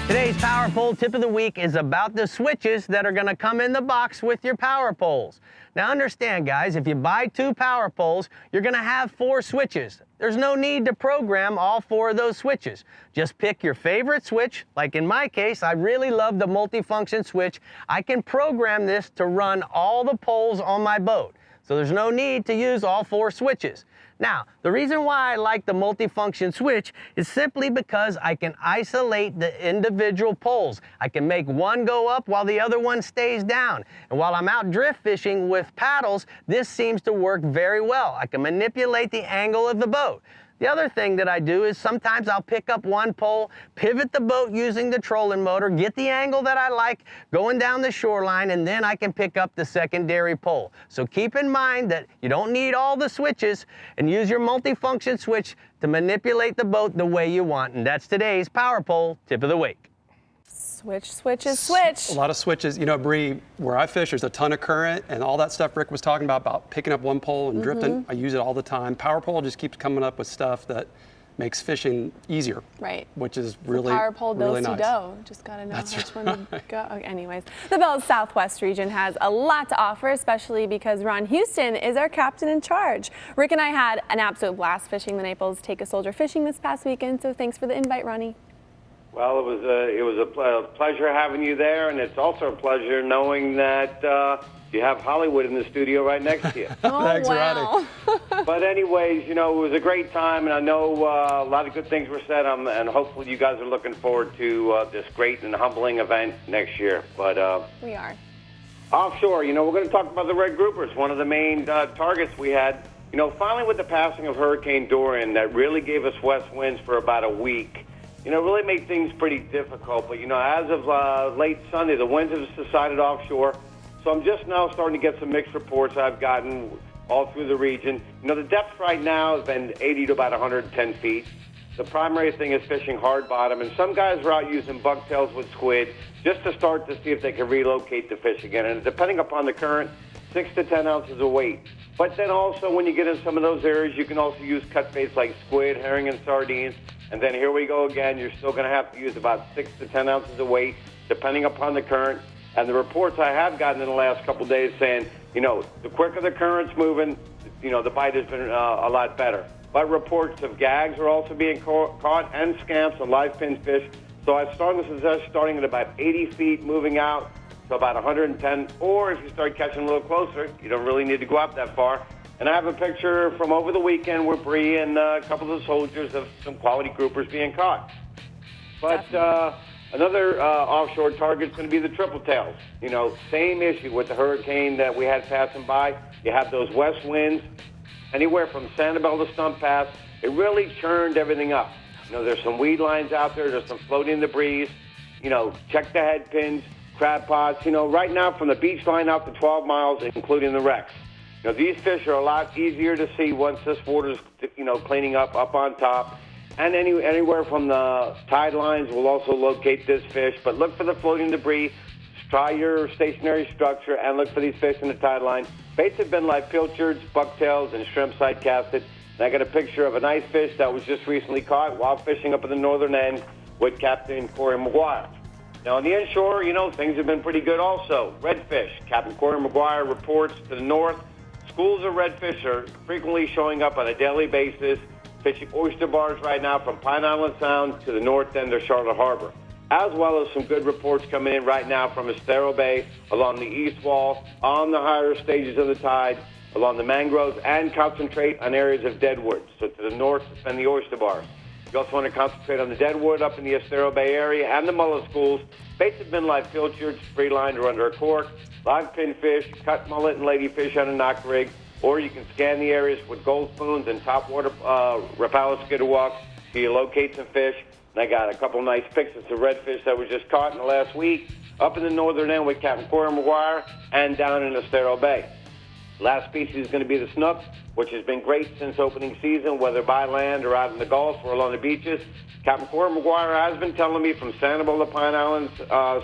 Today's Power Pole Tip of the Week is about the switches that are going to come in the box with your power poles. Now understand, guys, if you buy 2 power poles, you're going to have 4 switches. There's no need to program all 4 of those switches. Just pick your favorite switch. Like in my case, I really love the multifunction switch. I can program this to run all the poles on my boat. So there's no need to use all 4 switches. Now, the reason why I like the multifunction switch is simply because I can isolate the individual poles. I can make one go up while the other one stays down. And while I'm out drift fishing with paddles, this seems to work very well. I can manipulate the angle of the boat. The other thing that I do is sometimes I'll pick up one pole, pivot the boat using the trolling motor, get the angle that I like going down the shoreline, and then I can pick up the secondary pole. So keep in mind that you don't need all the switches, and use your multifunction switch to manipulate the boat the way you want. And that's today's Power Pole Tip of the Week. Switch, switches, switch. A lot of switches. You know, Brie, where I fish, there's a ton of current, and all that stuff Rick was talking about picking up one pole and drifting. I use it all the time. Power Pole just keeps coming up with stuff that makes fishing easier. Right. Which is really, Power Pole really do nice. Do. Just got to know That's which right. one to go. Okay, anyways, the Bell's Southwest region has a lot to offer, especially because Ron Houston is our captain in charge. Rick and I had an absolute blast fishing the Naples Take a Soldier fishing this past weekend, so thanks for the invite, Ronnie. Well, it was a pleasure having you there, and it's also a pleasure knowing that you have Hollywood in the studio right next to you. Oh, Thanks, wow. Ronnie. But anyways, you know, it was a great time, and I know a lot of good things were said, and hopefully you guys are looking forward to this great and humbling event next year. But we are. Offshore, you know, we're going to talk about the red groupers, one of the main targets we had. You know, finally with the passing of Hurricane Dorian, that really gave us west winds for about a week. You know, really made things pretty difficult. But, you know, as of late Sunday, the winds have subsided offshore. So I'm just now starting to get some mixed reports I've gotten all through the region. You know, the depth right now has been 80 to about 110 feet. The primary thing is fishing hard bottom. And some guys are out using bucktails with squid just to start to see if they can relocate the fish again. And depending upon the current, 6 to 10 ounces of weight. But then also when you get in some of those areas, you can also use cut baits like squid, herring, and sardines. And then here we go again. You're still going to have to use about 6 to 10 ounces of weight, depending upon the current. And the reports I have gotten in the last couple of days saying, you know, the quicker the current's moving, you know, the bite has been a lot better. But reports of gags are also being caught, and scamps and live pin fish. So I strongly suggest starting at about 80 feet, moving out to about 110. Or if you start catching a little closer, you don't really need to go out that far. And I have a picture from over the weekend where Brie and a couple of the soldiers of some quality groupers being caught. But another offshore target is going to be the triple tails. You know, same issue with the hurricane that we had passing by. You have those west winds, anywhere from Sanibel to Stump Pass. It really churned everything up. You know, there's some weed lines out there. There's some floating debris. You know, check the head pins, crab pots. You know, right now from the beach line out to 12 miles, including the wrecks. You know, these fish are a lot easier to see once this water's, cleaning up on top. And anywhere from the tide lines will also locate this fish. But look for the floating debris. Try your stationary structure and look for these fish in the tide line. Baits have been like pilchards, bucktails, and shrimp side casted. And I got a picture of a nice fish that was just recently caught while fishing up at the northern end with Captain Corey McGuire. Now, on the inshore, things have been pretty good also. Redfish. Captain Corey McGuire reports to the north. Schools of redfish are frequently showing up on a daily basis, fishing oyster bars right now from Pine Island Sound to the north end of Charlotte Harbor, as well as some good reports coming in right now from Estero Bay, along the east wall, on the higher stages of the tide, along the mangroves, and concentrate on areas of deadwood. So to the north, and the oyster bars. You also want to concentrate on the deadwood up in the Estero Bay area and the mullet schools. Baits have been like pilchards, free-lined or under a cork, live pinfish, cut mullet and ladyfish on a knock rig, or you can scan the areas with gold spoons and topwater Rapala skidderwalks so you locate some fish. And I got a couple nice pictures of redfish that was just caught in the last week up in the northern end with Captain Corey McGuire and down in Estero Bay. Last species is going to be the snook, which has been great since opening season, whether by land or out in the Gulf or along the beaches. Captain Corey McGuire has been telling me from Sanibel to Pine Island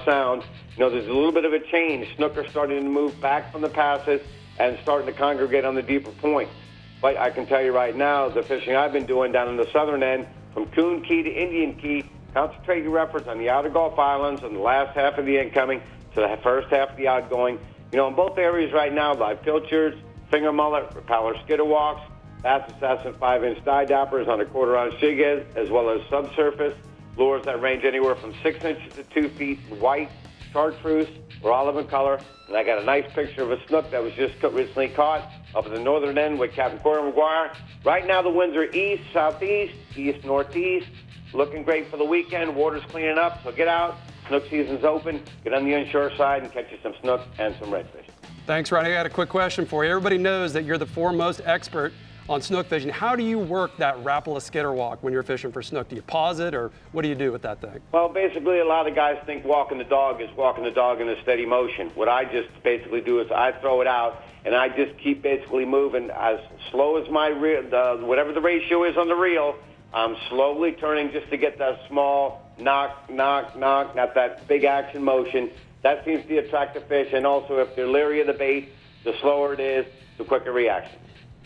Sound, there's a little bit of a change. Snook are starting to move back from the passes and starting to congregate on the deeper points. But I can tell you right now, the fishing I've been doing down in the southern end, from Coon Key to Indian Key, concentrate your efforts on the outer Gulf Islands and the last half of the incoming to the first half of the outgoing. In both areas right now, live pilchards, finger mullet, Rapala skidderwalks, bass assassin 5-inch dye dappers on a quarter-ounce jig head, as well as subsurface lures that range anywhere from 6 inches to 2 feet, white, chartreuse, or olive in color. And I got a nice picture of a snook that was just recently caught up at the northern end with Captain Corey McGuire. Right now the winds are east, southeast, east, northeast. Looking great for the weekend. Water's cleaning up, so get out. Snook season's open. Get on the inshore side and catch you some snook and some redfish. Thanks, Ronnie. I got a quick question for you. Everybody knows that you're the foremost expert on snook fishing. How do you work that Rapala skidderwalk when you're fishing for snook? Do you pause it, or what do you do with that thing? Well, basically, a lot of guys think walking the dog is walking the dog in a steady motion. What I just basically do is I throw it out, and I just keep basically moving as slow as my reel, whatever the ratio is on the reel. I'm slowly turning just to get that small knock, knock, knock, not that big action motion. That seems to attract the fish, and also if they're leery of the bait, the slower it is, the quicker reaction.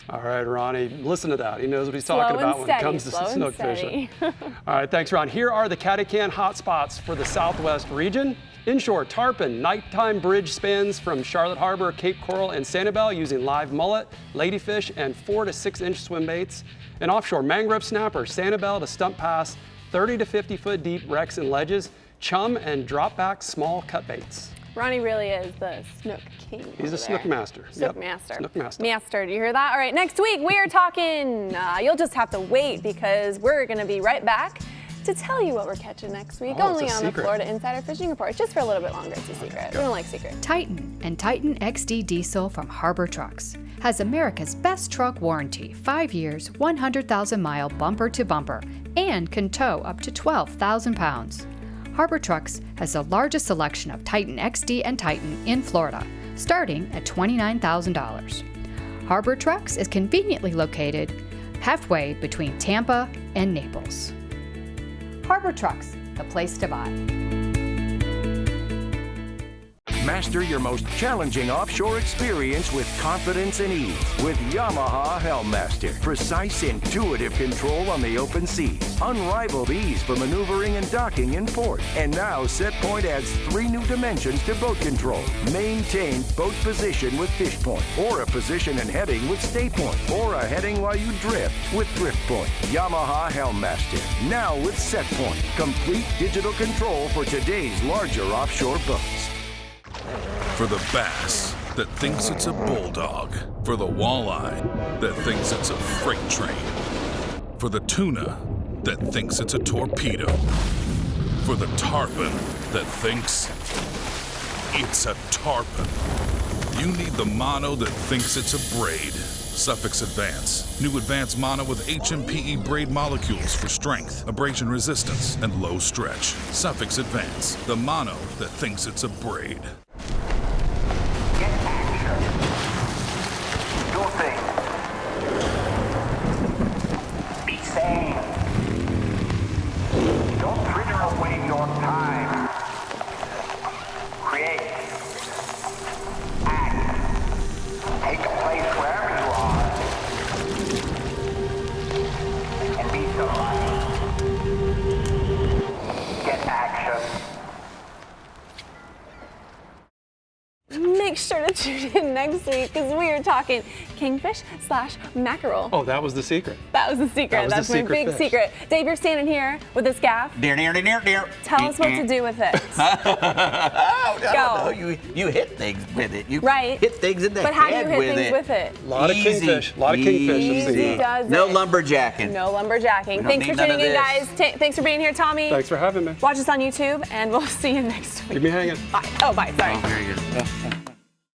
All right, Ronnie, listen to that. He knows what he's talking about when it comes to snook fishing. All right, thanks, Ron. Here are the Catacan hotspots for the Southwest region. Inshore, tarpon, nighttime bridge spans from Charlotte Harbor, Cape Coral, and Sanibel using live mullet, ladyfish, and 4 to 6 inch swim baits. And offshore, mangrove snapper, Sanibel to Stump Pass, 30 to 50 foot deep wrecks and ledges, chum and drop back small cut baits. Ronnie really is the snook king. He's a snook master. Snook master. Snook master. Master, do you hear that? All right, next week we are talking, you'll just have to wait because we're going to be right back to tell you what we're catching next week, only on the Florida Insider Fishing Report. Just for a little bit longer, it's a secret. We don't like secrets. Titan and Titan XD Diesel from Harbor Trucks has America's best truck warranty, 5 years, 100,000-mile bumper to bumper, and can tow up to 12,000 pounds. Harbor Trucks has the largest selection of Titan XD and Titan in Florida, starting at $29,000. Harbor Trucks is conveniently located halfway between Tampa and Naples. Harbor Trucks, the place to buy. Master your most challenging offshore experience with confidence and ease with Yamaha Helmmaster. Precise, intuitive control on the open seas. Unrivaled ease for maneuvering and docking in port. And now SetPoint adds 3 new dimensions to boat control. Maintain boat position with fish point, or a position and heading with stay point, or a heading while you drift with drift point. Yamaha Helmmaster, now with SetPoint. Complete digital control for today's larger offshore boats. For the bass that thinks it's a bulldog. For the walleye that thinks it's a freight train. For the tuna that thinks it's a torpedo. For the tarpon that thinks it's a tarpon. You need the mono that thinks it's a braid. Suffix Advance. New Advanced Mono with HMPE braid molecules for strength, abrasion resistance, and low stretch. Suffix Advance. The mono that thinks it's a braid. do things. Be sane. Don't fritter away your time. Create. Act. Take a place wherever you are. And be somebody. Get action. Make sure to tune in next week because we are talking kingfish/mackerel. Oh, that was the secret. That was the secret. That's my big secret. Dave, you're standing here with this gaff. Dear. Tell us what to do with it. I don't know. You hit things with it. You hit things in the But head how do you hit with things it. with it? A lot of kingfish. A lot of kingfish. Easy does No it. lumberjacking. No lumberjacking. Thanks for tuning in, guys. Thanks for being here, Tommy. Thanks for having me. Watch us on YouTube, and we'll see you next week. Keep me hanging. Bye. Oh, bye. Sorry. Oh, very good.